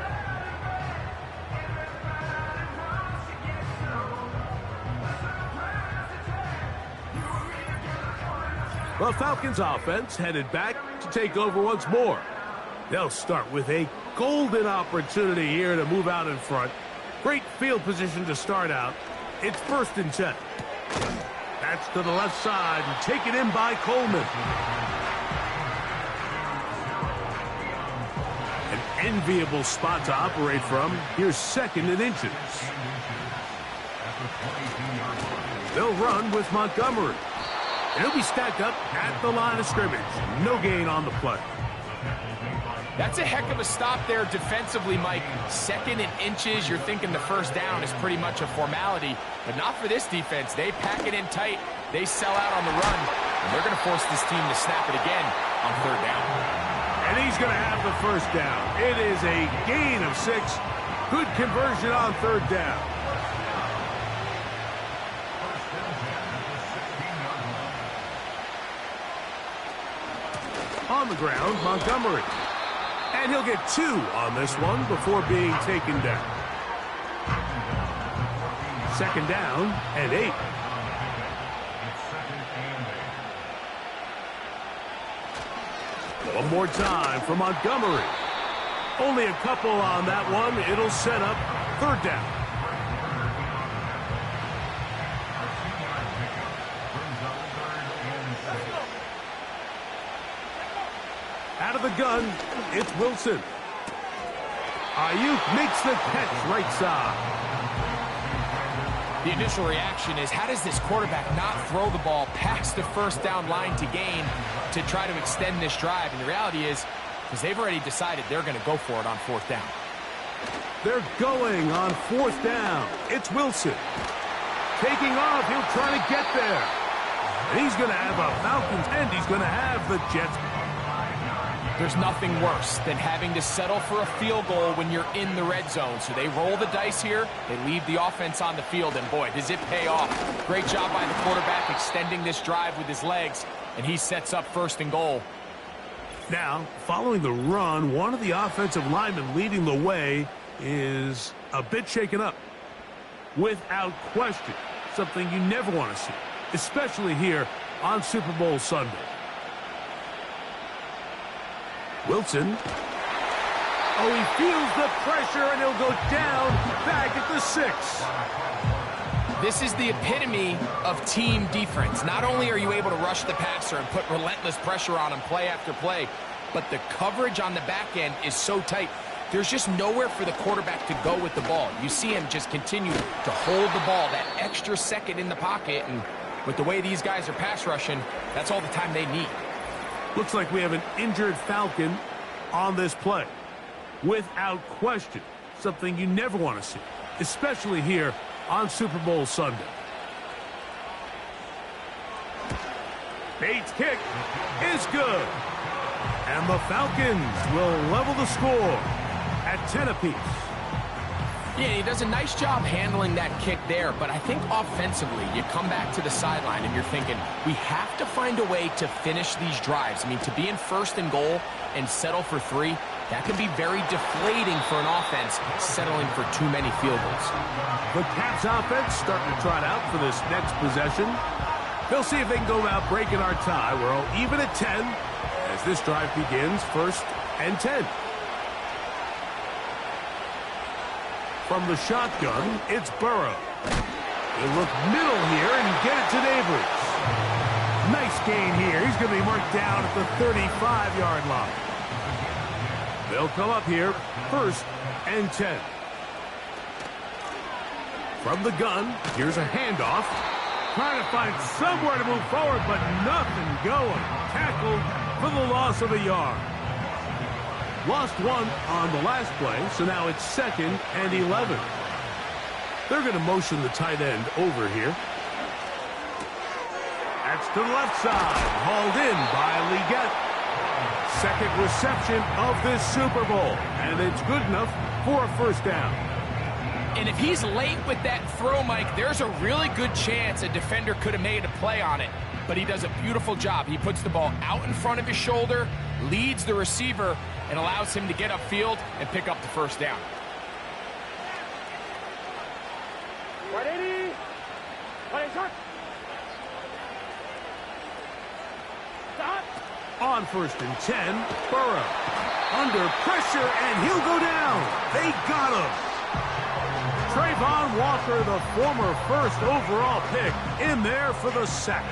The Falcons offense headed back to take over once more. They'll start with a golden opportunity here to move out in front. Great field position to start out. It's 1st and 10. That's to the left side and taken in by Coleman. An enviable spot to operate from. Here's 2nd and inches. They'll run with Montgomery. He'll be stacked up at the line of scrimmage. No gain on the play. That's a heck of a stop there defensively, Mike. 2nd and inches, you're thinking the first down is pretty much a formality, but not for this defense. They pack it in tight, they sell out on the run, and they're going to force this team to snap it again on 3rd down. And he's going to have the first down. It is a gain of 6. Good conversion on 3rd down. On the ground, Montgomery. And he'll get 2 on this one before being taken down. 2nd down and 8. One more time for Montgomery. Only a couple on that one. It'll set up 3rd down. Out of the gun, it's Wilson. Ayuk makes the catch right side. The initial reaction is, how does this quarterback not throw the ball past the 1st down line to gain to try to extend this drive? And the reality is, because they've already decided they're going to go for it on 4th down. They're going on 4th down. It's Wilson. Taking off, he'll try to get there. And he's going to have a Falcons, and he's going to have the Jets. There's nothing worse than having to settle for a field goal when you're in the red zone. So they roll the dice here. They leave the offense on the field, and boy, does it pay off. Great job by the quarterback extending this drive with his legs, and he sets up 1st and goal. Now, following the run, one of the offensive linemen leading the way is a bit shaken up. Without question, something you never want to see, especially here on Super Bowl Sunday. Wilson. Oh, he feels the pressure, and he'll go down back at the 6. This is the epitome of team defense. Not only are you able to rush the passer and put relentless pressure on him play after play, but the coverage on the back end is so tight. There's just nowhere for the quarterback to go with the ball. You see him just continue to hold the ball that extra second in the pocket, and with the way these guys are pass rushing, that's all the time they need. Looks like we have an injured Falcon on this play. Without question, something you never want to see, especially here on Super Bowl Sunday. Bates' kick is good. And the Falcons will level the score at 10 apiece. Yeah, he does a nice job handling that kick there, but I think offensively, you come back to the sideline and you're thinking, we have to find a way to finish these drives. I mean, to be in 1st and goal and settle for 3, that can be very deflating for an offense settling for too many field goals. The Caps offense starting to trot out for this next possession. They'll see if they can go about breaking our tie. We're all even at 10 as this drive begins, 1st and 10. From the shotgun, it's Burrow. He'll look middle here and get it to Neighbors. Nice gain here. He's going to be marked down at the 35-yard line. They'll come up here, 1st and 10. From the gun, here's a handoff. Trying to find somewhere to move forward, but nothing going. Tackled for the loss of a yard. Lost 1 on the last play, so now it's 2nd and 11. They're going to motion the tight end over here. That's to the left side, hauled in by Leggett. 2nd reception of this Super Bowl, and it's good enough for a 1st down. And if he's late with that throw, Mike, there's a really good chance a defender could have made a play on it. But he does a beautiful job. He puts the ball out in front of his shoulder, leads the receiver, and allows him to get upfield and pick up the 1st down. On 1st and 10, Burrow. Under pressure, and he'll go down. They got him. Trayvon Walker, the former 1st overall pick, in there for the sack.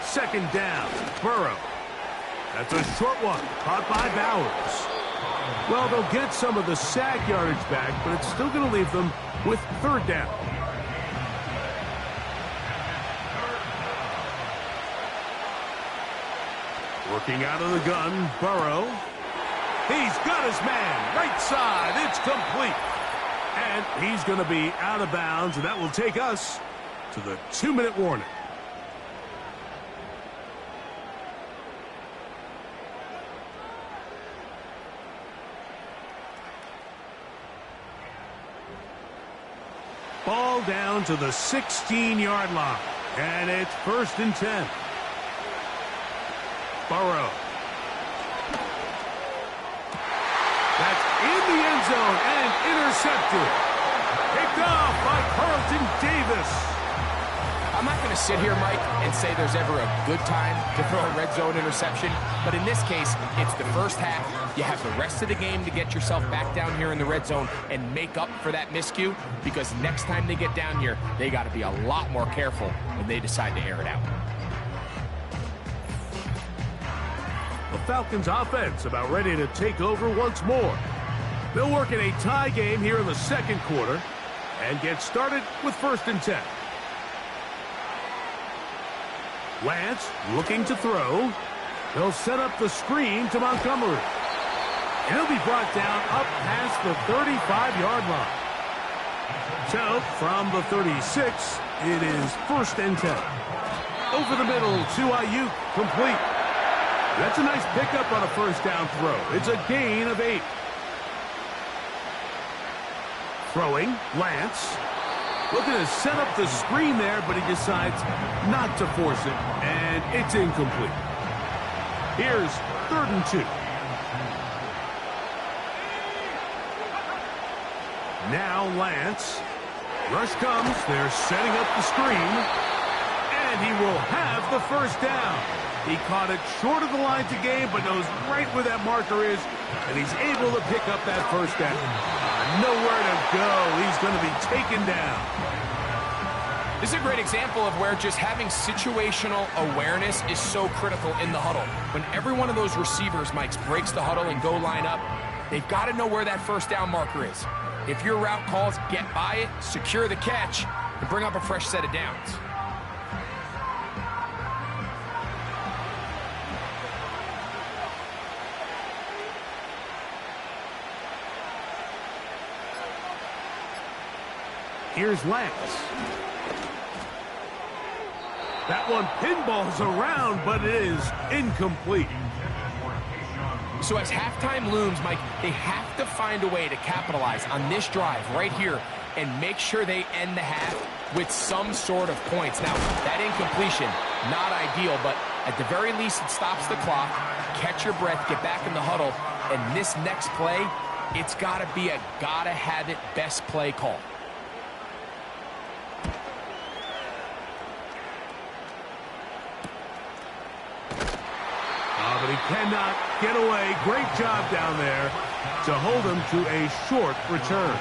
Second down, Burrow. That's a short one, caught by Bowers. Well, they'll get some of the sack yardage back, but it's still going to leave them with 3rd down. Working out of the gun, Burrow. He's got his man, right side, it's complete. And he's going to be out of bounds, and that will take us to the 2-minute warning. Ball down to the 16-yard line, and it's 1st and 10. Burrow. That's in the end zone and intercepted. Picked off by Carlton Davis. I'm not going to sit here, Mike, and say there's ever a good time to throw a red zone interception, but in this case, it's the 1st half. You have the rest of the game to get yourself back down here in the red zone and make up for that miscue, because next time they get down here, they got to be a lot more careful when they decide to air it out. The Falcons offense about ready to take over once more. They'll work in a tie game here in the 2nd quarter and get started with 1st and 10. Lance looking to throw. They'll set up the screen to Montgomery. And he'll be brought down up past the 35-yard line. So, from the 36, it is 1st and 10. Over the middle to Ayuk, complete. That's a nice pickup on a first down throw. It's a gain of 8. Throwing, Lance. Looking to set up the screen there, but he decides not to force it, and it's incomplete. Here's 3rd and 2. Now Lance. Rush comes. They're setting up the screen. And he will have the first down. He caught it short of the line to gain, but knows right where that marker is, and he's able to pick up that first down. Nowhere to go. He's going to be taken down. This is a great example of where just having situational awareness is so critical in the huddle. When every one of those receivers, Mike, breaks the huddle and go line up, they've got to know where that first down marker is. If your route calls, get by it, secure the catch, and bring up a fresh set of downs. Here's Lance. That one pinballs around, but it is incomplete. So as halftime looms, Mike, they have to find a way to capitalize on this drive right here and make sure they end the half with some sort of points. Now, that incompletion, not ideal, but at the very least it stops the clock, catch your breath, get back in the huddle, and this next play, it's got to be a gotta-have-it best play call. But he cannot get away. Great job down there to hold him to a short return.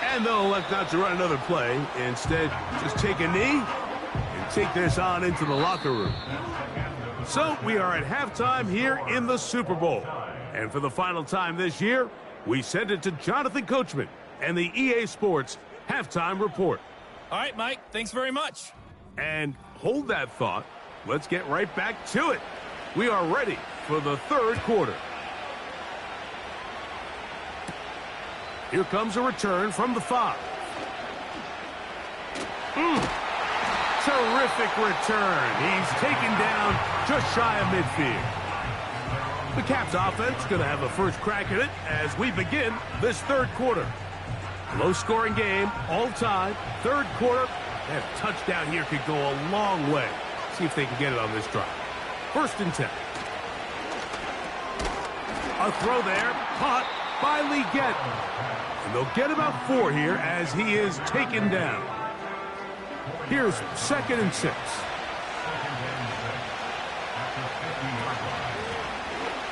And they'll elect not to run another play. Instead, just take a knee and take this on into the locker room. So we are at halftime here in the Super Bowl. And for the final time this year, we send it to Jonathan Coachman and the EA Sports Halftime Report. All right, Mike, thanks very much. And hold that thought. Let's get right back to it. We are ready for the third quarter. Here comes a return from the 5. Terrific return. He's taken down just shy of midfield. The Caps offense going to have a first crack at it as we begin this third quarter. Low-scoring game, all time. Third quarter. That touchdown here could go a long way. See if they can get it on this drive. 1st and 10. A throw there, caught by Lee Getton. And they'll get about 4 here as he is taken down. Here's 2nd and 6.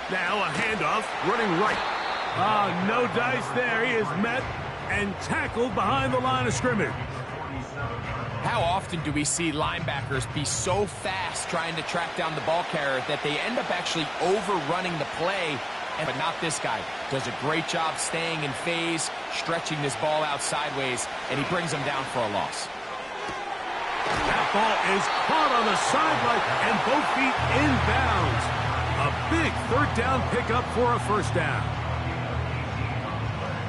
Now a handoff, running right. No dice there. He is met and tackled behind the line of scrimmage. How often do we see linebackers be so fast trying to track down the ball carrier that they end up actually overrunning the play? But not this guy. Does a great job staying in phase, stretching this ball out sideways, and he brings him down for a loss. That ball is caught on the sideline and both feet inbounds. A big third down pickup for a first down.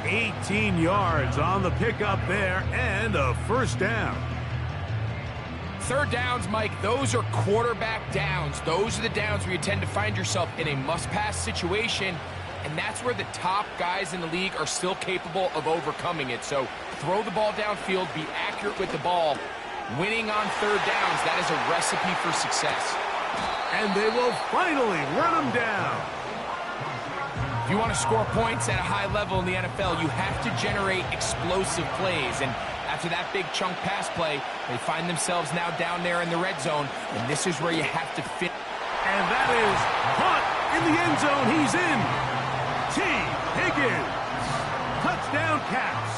18 yards on the pickup there and a first down. Third downs, Mike, those are quarterback downs. Those are the downs where you tend to find yourself in a must-pass situation, and that's where the top guys in the league are still capable of overcoming it. So throw the ball downfield, be accurate with the ball. Winning on third downs, that is a recipe for success. And they will finally run them down. If you want to score points at a high level in the NFL, you have to generate explosive plays. And after that big chunk pass play, they find themselves now down there in the red zone, and this is where you have to fit. And that is caught in the end zone. He's in. T. Higgins. Touchdown, Caps.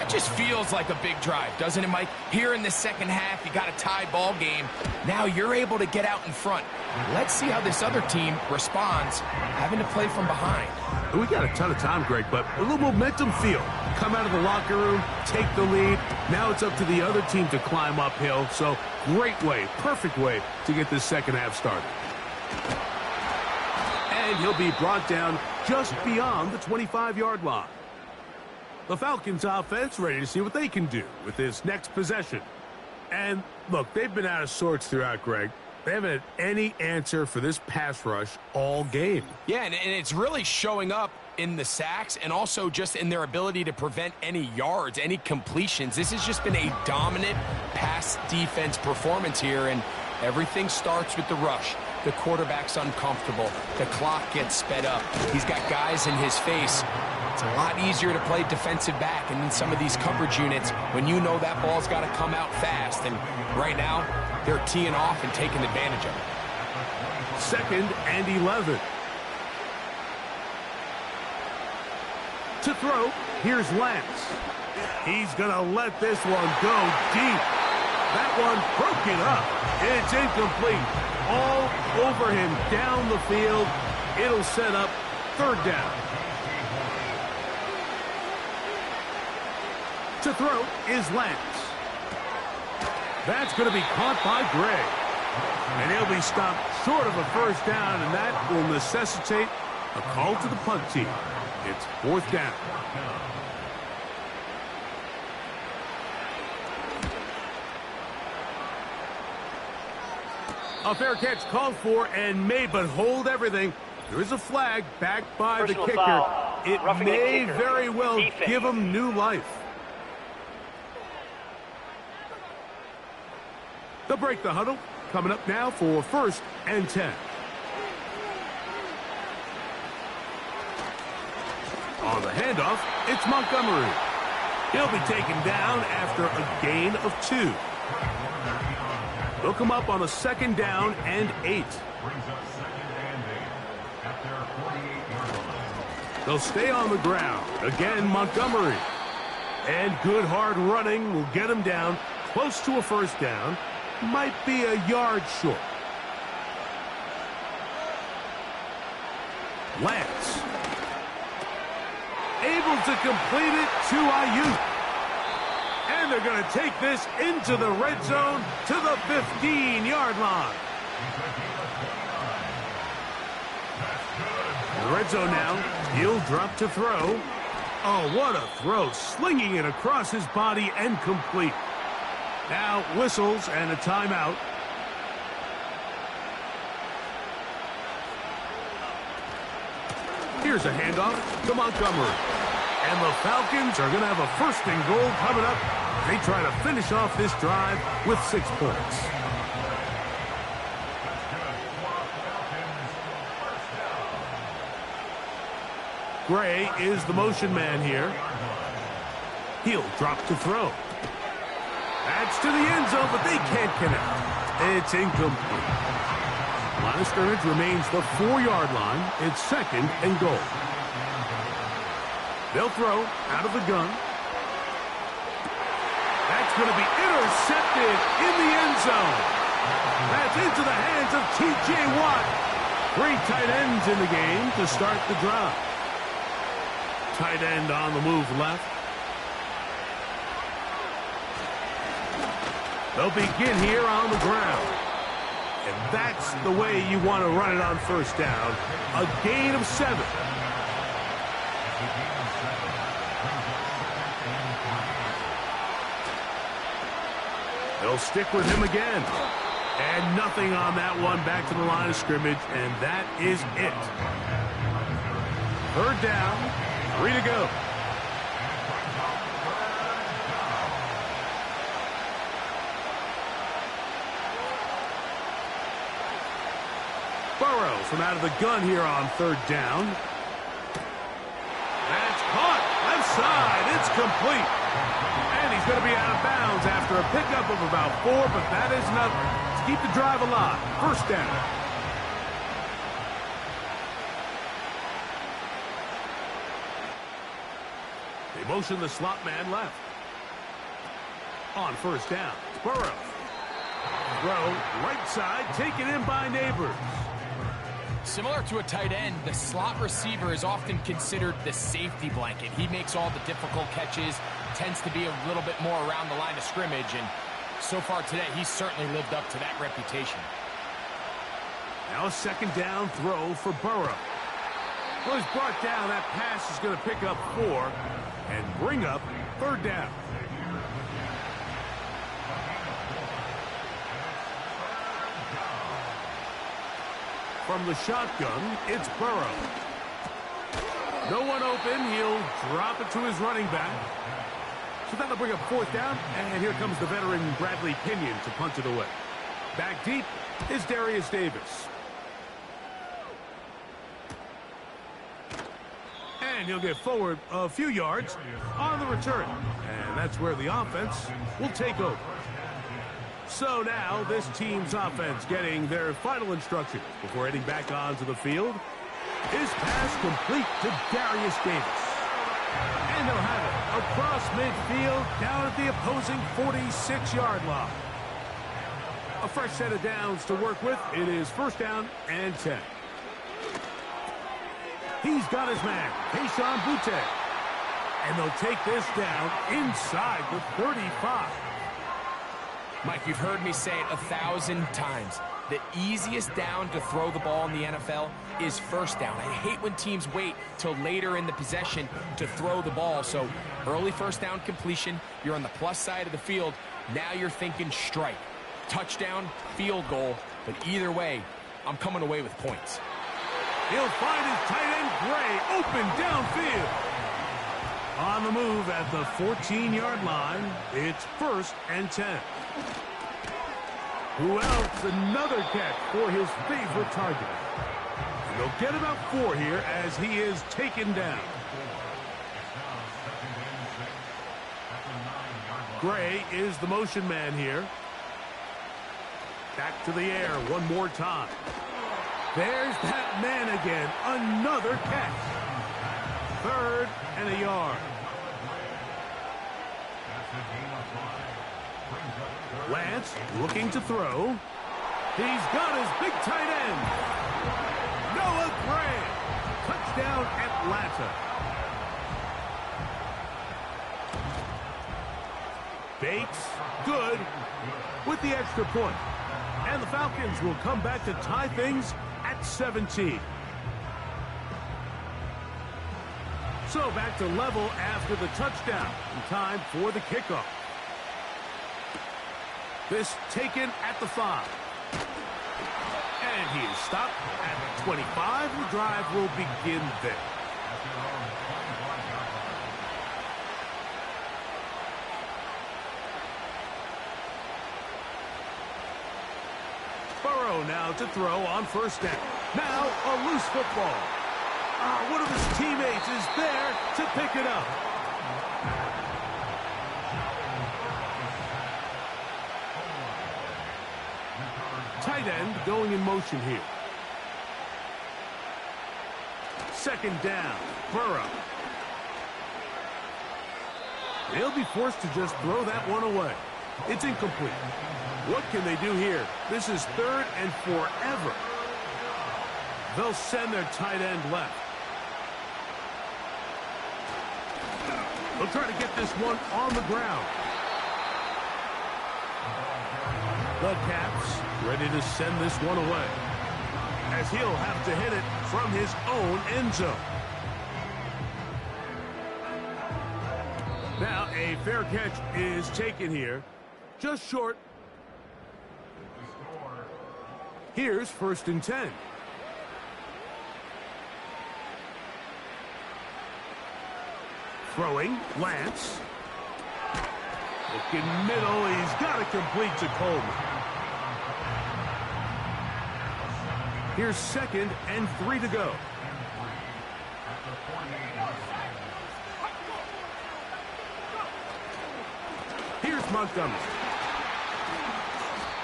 It just feels like a big drive, doesn't it, Mike? Here in the second half, you got a tie ball game. Now you're able to get out in front. Let's see how this other team responds, having to play from behind. We got a ton of time, Greg, but a little momentum feel. come out of the locker room, take the lead. Now it's up to the other team to climb uphill. So great way, perfect way to get this second half started. And he'll be brought down just beyond the 25-yard line. The Falcons offense ready to see what they can do with this next possession. And look, they've been out of sorts throughout, Greg. They haven't had any answer for this pass rush all game. Yeah, and it's really showing up in the sacks and also just in their ability to prevent any yards, any completions. This has just been a dominant pass defense performance here, and everything starts with the rush. The quarterback's uncomfortable. The clock gets sped up. He's got guys in his face. It's a lot easier to play defensive back and in some of these coverage units when you know that ball's got to come out fast. And right now, they're teeing off and taking advantage of it. 2nd and 11. To throw, here's Lance. He's going to let this one go deep. That one broken up. It's incomplete. All over him down the field. It'll set up 3rd down. To throw is Lance. That's going to be caught by Gray. And he'll be stopped short of a 1st down, and that will necessitate a call to the punt team. It's 4th down. A fair catch called for and made, but hold everything. There is a flag backed by the kicker. Foul. It may very well give him new life. They'll break the huddle. Coming up now for 1st and 10. On the handoff, it's Montgomery. He'll be taken down after a gain of 2. They'll come up on a 2nd down and 8. They'll stay on the ground. Again, Montgomery. And good hard running will get him down close to a 1st down. Might be a yard short. Lance. Able to complete it to Ayuk. And they're going to take this into the red zone to the 15-yard line. The red zone now. He'll drop to throw. Oh, what a throw. Slinging it across his body and complete. Now whistles and a timeout. Here's a handoff to Montgomery. And the Falcons are going to have a 1st and goal coming up. They try to finish off this drive with 6 points. Gray is the motion man here. He'll drop to throw. That's to the end zone, but they can't connect. It's incomplete. Line of scrimmage remains the 4-yard line. It's 2nd and goal. They'll throw out of the gun. That's going to be intercepted in the end zone. That's into the hands of T.J. Watt. 3 tight ends in the game to start the drive. Tight end on the move left. They'll begin here on the ground. And that's the way you want to run it on 1st down. A gain of 7. They'll stick with him again. And nothing on that one. Back to the line of scrimmage. And that is it. 3rd down. 3 to go. Burrow from out of the gun here on 3rd down. That's caught. Left side. It's complete. And he's going to be out of bounds after a pickup of about 4, but that is enough to keep the drive alive. 1st down. They motion the slot man left. On 1st down, Burrow. Throw right side, taken in by Neighbors. Similar to a tight end, the slot receiver is often considered the safety blanket. He makes all the difficult catches, tends to be a little bit more around the line of scrimmage, and so far today, he's certainly lived up to that reputation. Now a second down throw for Burrow. Well, he's brought down. That pass is going to pick up 4 and bring up third down. From the shotgun, it's Burrow. No one open. He'll drop it to his running back. So that'll bring up fourth down, and here comes the veteran Bradley Pinion to punt it away. Back deep is Darius Davis. And he'll get forward a few yards on the return. And that's where the offense will take over. So now this team's offense getting their final instructions before heading back onto the field. His pass complete to Darius Davis. And they'll have it across midfield down at the opposing 46-yard line. A fresh set of downs to work with. It is first down and 10. He's got his man, Kayshon Boutte. And they'll take this down inside the 35. Mike, you've heard me say it 1,000 times. The easiest down to throw the ball in the NFL is first down. I hate when teams wait till later in the possession to throw the ball. So early first down completion, you're on the plus side of the field. Now you're thinking strike, touchdown, field goal. But either way, I'm coming away with points. He'll find his tight end, Gray, open downfield. On the move at the 14-yard line, it's first and 10. Who else? Another catch for his favorite target. And they'll get about 4 here as he is taken down. Gray is the motion man here. Back to the air one more time. There's that man again. Another catch. 3rd and a yard. Lance looking to throw. He's got his big tight end. Noah Gray. Touchdown Atlanta. Bates, good, with the extra point. And the Falcons will come back to tie things at 17. So back to level after the touchdown. And time for the kickoff. This taken at the 5. And he is stopped at the 25. The drive will begin there. Burrow now to throw on first down. Now a loose football. One of his teammates is there to pick it up. Tight end going in motion here. Second down, Burrow. They'll be forced to just throw that one away. It's incomplete. What can they do here? This is 3rd and forever. They'll send their tight end left. They'll try to get this one on the ground. The Caps ready to send this one away, as he'll have to hit it from his own end zone. Now a fair catch is taken here, just short. Here's 1st and 10. Throwing, Lance. Looking middle, he's got it complete to Coleman. Here's 2nd and 3 to go. Here's Montgomery.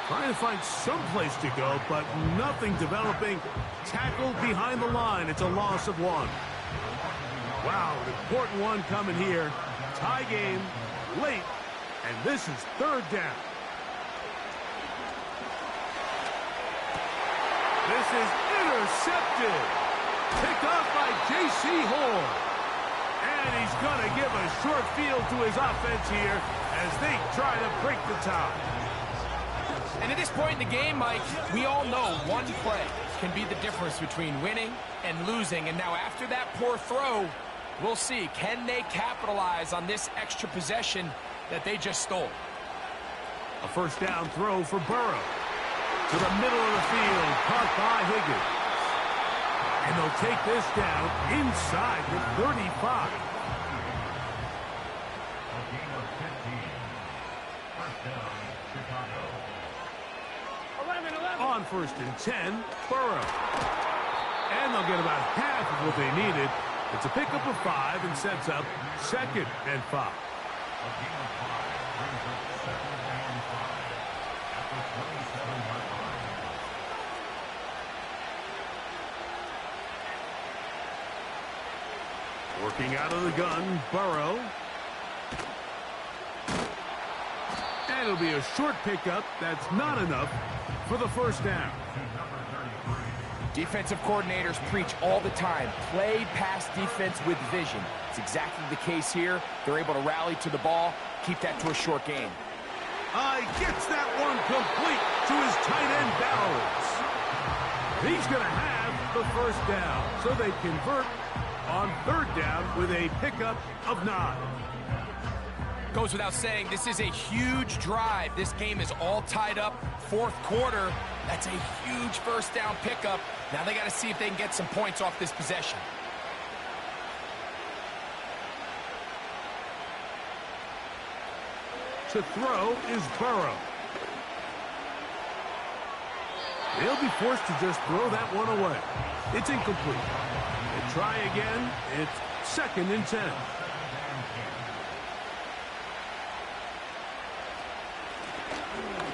Trying to find some place to go, but nothing developing. Tackled behind the line. It's a loss of 1. Wow, an important one coming here. Tie game, late, and this is 3rd down. This is Intercepted. Picked off by J.C. Horn. And he's going to give a short field to his offense here as they try to break the tie. And at this point in the game, Mike, we all know one play can be the difference between winning and losing. And now after that poor throw, we'll see, can they capitalize on this extra possession that they just stole? A first down throw for Burrow. To the middle of the field, caught by Higgins. And they'll take this down inside the 35. A gain of 15. First down, Chicago. 11. On first and 10, Burrow. And they'll get about half of what they needed. It's a pickup of 5 and sets up 2nd and 5. A gain of 5 brings up 2nd and 5 at the 27-yard line. Working out of the gun, Burrow. And it'll be a short pickup. That's not enough for the first down. Defensive coordinators preach all the time, play pass defense with vision. It's exactly the case here. They're able to rally to the ball, keep that to a short gain. Gets that one complete to his tight end Bowers. He's going to have the first down, so they convert on 3rd down with a pickup of 9. Goes without saying, this is a huge drive. This game is all tied up. 4th quarter, that's a huge first down pickup. Now they got to see if they can get some points off this possession. To throw is Burrow. They'll be forced to just throw that one away. It's incomplete. They try again. It's 2nd and 10.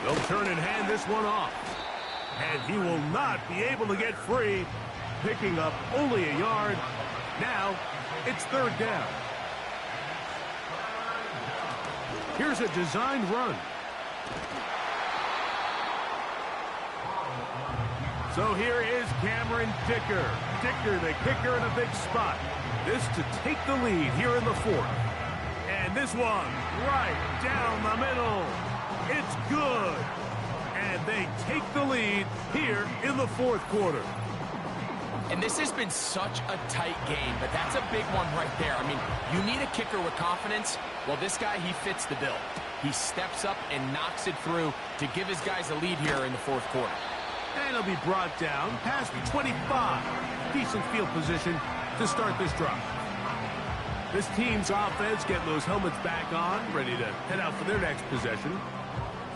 They'll turn and hand this one off. And he will not be able to get free, picking up only a yard. Now, it's 3rd down. Here's a designed run. So here is Cameron Dicker. Dicker, the kicker, in a big spot. This to take the lead here in the 4th. And this one right down the middle. It's good. And they take the lead here in the 4th quarter. And this has been such a tight game, but that's a big one right there. I mean, you need a kicker with confidence. Well, this guy, he fits the bill. He steps up and knocks it through to give his guys a lead here in the 4th quarter. And he'll be brought down past the 25. Decent field position to start this drive. This team's offense getting those helmets back on, ready to head out for their next possession.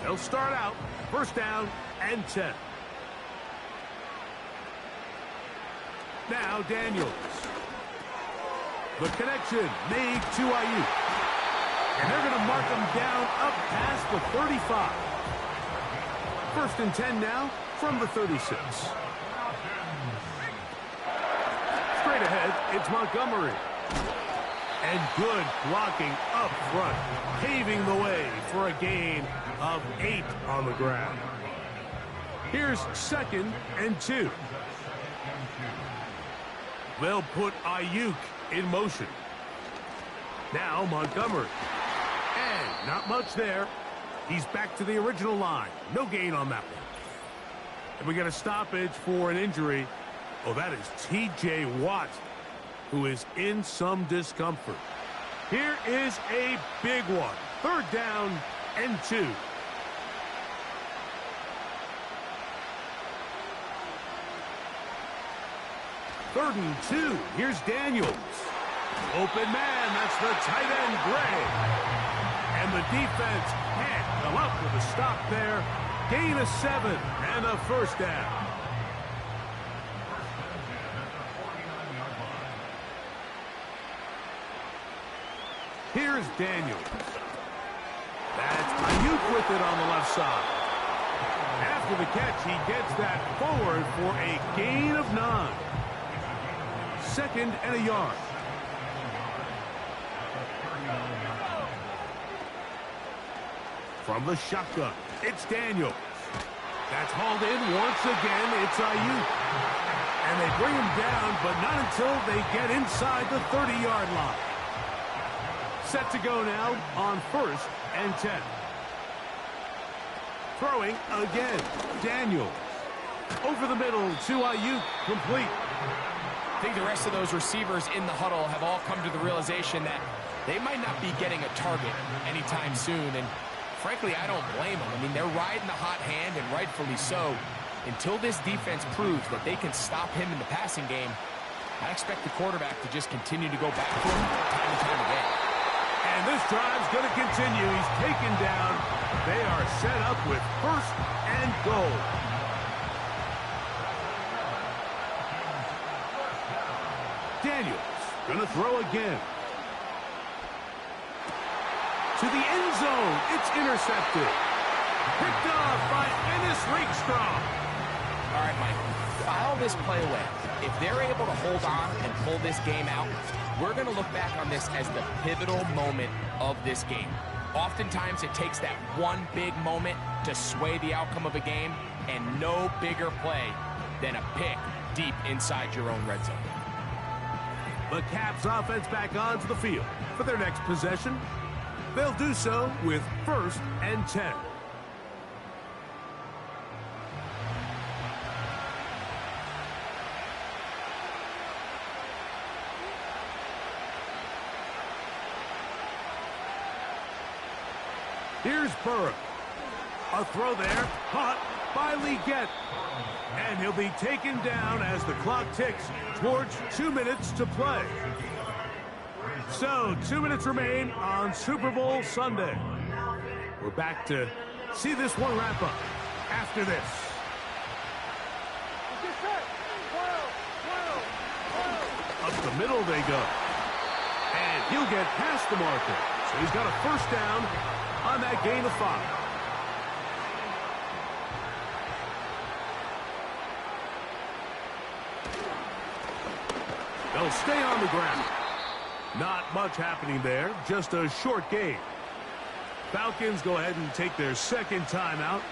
They'll start out first down and 10. Now Daniels. The connection made to Ayuk. And they're going to mark him down up past the 35. First and 10 now from the 36. Straight ahead, it's Montgomery. And good blocking up front, paving the way for a gain of 8 on the ground. Here's 2nd and 2. They'll put Ayuk in motion. Now Montgomery. And not much there. He's back to the original line. No gain on that one. And we got a stoppage for an injury. Oh, that is T.J. Watt, who is in some discomfort. Here is a big one. 3rd down and 2. Third and 2. Here's Daniels. Open man. That's the tight end, Gray. And the defense can't come up with a stop there. Gain of 7 and a first down. Here's Daniels. That's Ayuk with it on the left side. After the catch, he gets that forward for a gain of 9. 2nd and a yard. From the shotgun, it's Daniels. That's hauled in once again. It's Ayuk. And they bring him down, but not until they get inside the 30-yard line. Set to go now on 1st and 10. Throwing again, Daniels. Over the middle to Ayuk, complete. I think the rest of those receivers in the huddle have all come to the realization that they might not be getting a target anytime soon. And frankly, I don't blame them. I mean, they're riding the hot hand, and rightfully so. Until this defense proves that they can stop him in the passing game, I expect the quarterback to just continue to go back to him time and time again. And this drive's going to continue. He's taken down. They are set up with 1st and goal. Daniels going to throw again. To the end zone. It's intercepted. Picked off by Ennis Rakestraw. All right, Mike, file this play away. If they're able to hold on and pull this game out, we're going to look back on this as the pivotal moment of this game. Oftentimes, it takes that one big moment to sway the outcome of a game, and no bigger play than a pick deep inside your own red zone. The Caps offense back onto the field for their next possession. They'll do so with 1st and 10. Here's Burrow. A throw there, caught by Legette. And he'll be taken down as the clock ticks towards 2 minutes to play. So, 2 minutes remain on Super Bowl Sunday. We're back to see this one wrap up after this. Up the middle they go. And he'll get past the marker. So he's got a 1st down on that gain of 5. They'll stay on the ground. Not much happening there, just a short gain. Falcons go ahead and take their 2nd timeout.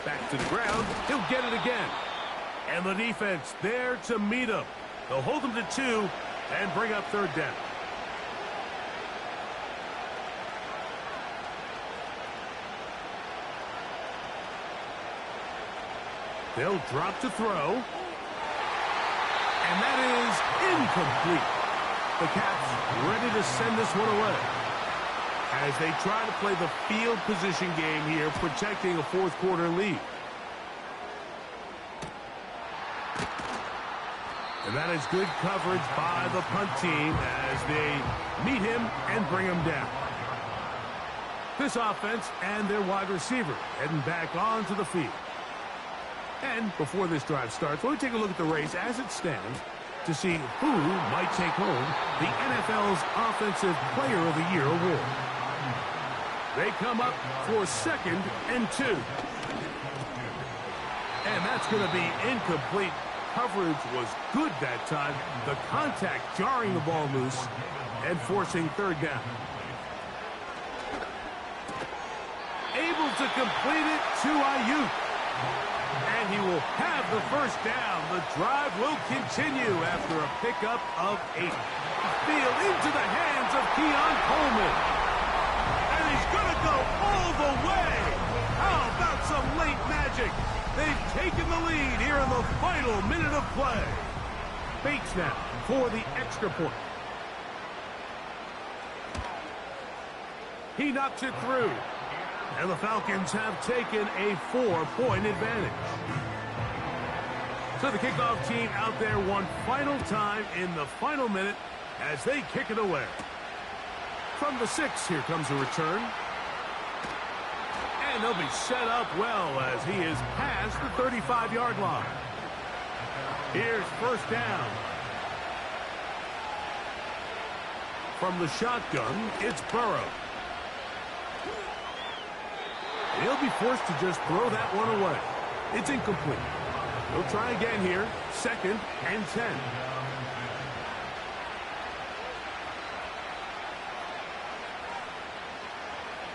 Back to the ground. He'll get it again. And the defense there to meet him. They'll hold him to 2 and bring up 3rd down. They'll drop to throw. And that is incomplete. The Caps ready to send this one away as they try to play the field position game here, protecting a 4th quarter lead. And that is good coverage by the punt team as they meet him and bring him down. This offense and their wide receiver heading back onto the field. And before this drive starts, let me take a look at the race as it stands to see who might take home the NFL's Offensive Player of the Year award. They come up for 2nd and 2. And that's going to be incomplete. Coverage was good that time. The contact jarring the ball loose and forcing 3rd down. Able to complete it to Ayuk. And he will have the 1st down. The drive will continue after a pickup of 8. Field into the hands of Keon Coleman. And he's going to go all the way. How about some late magic? They've taken the lead here in the final minute of play. Bates now for the extra point. He knocks it through. And the Falcons have taken a 4-point advantage. So the kickoff team out there one final time in the final minute as they kick it away. From the 6, here comes a return. And they'll be set up well as he is past the 35-yard line. Here's 1st down. From the shotgun, it's Burrow. And he'll be forced to just throw that one away. It's incomplete. He'll try again here. 2nd and 10.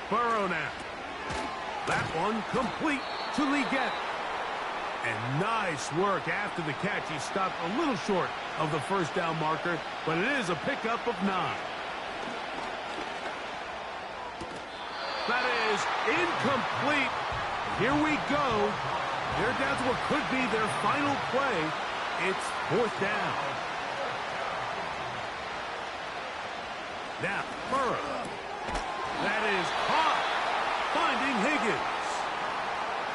Burrow now. That one complete to Liggett. And nice work after the catch. He stopped a little short of the first down marker, but it is a pickup of 9. That is incomplete. Here we go. They're down to what could be their final play. It's 4th down. Now, Burrow. That is caught. Finding Higgins.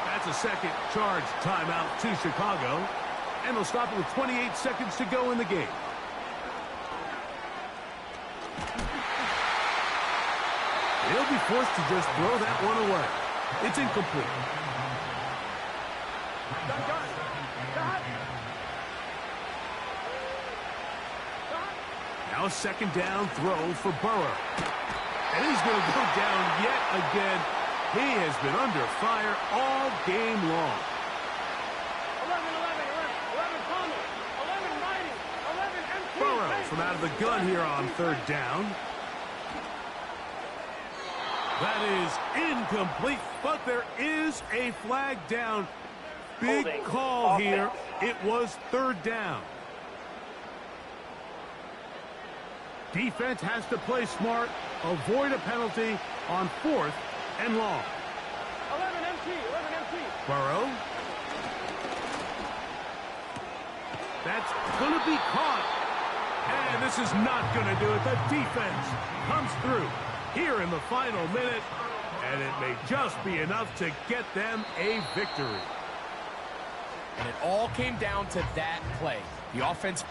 That's a second charge timeout to Chicago. And they'll stop it with 28 seconds to go in the game. They'll be forced to just throw that one away. It's incomplete. Now a second down throw for Burrow. And he's going to go down yet again. He has been under fire all game long. 11 Burrow from out of the gun here on 3rd down. That is incomplete, but there is a flag down. Big call here. It was 3rd down. Defense has to play smart, avoid a penalty on 4th and long. 11 MT. Burrow. That's going to be caught. And this is not going to do it. The defense comes through here in the final minute, and it may just be enough to get them a victory. And it all came down to that play. The offense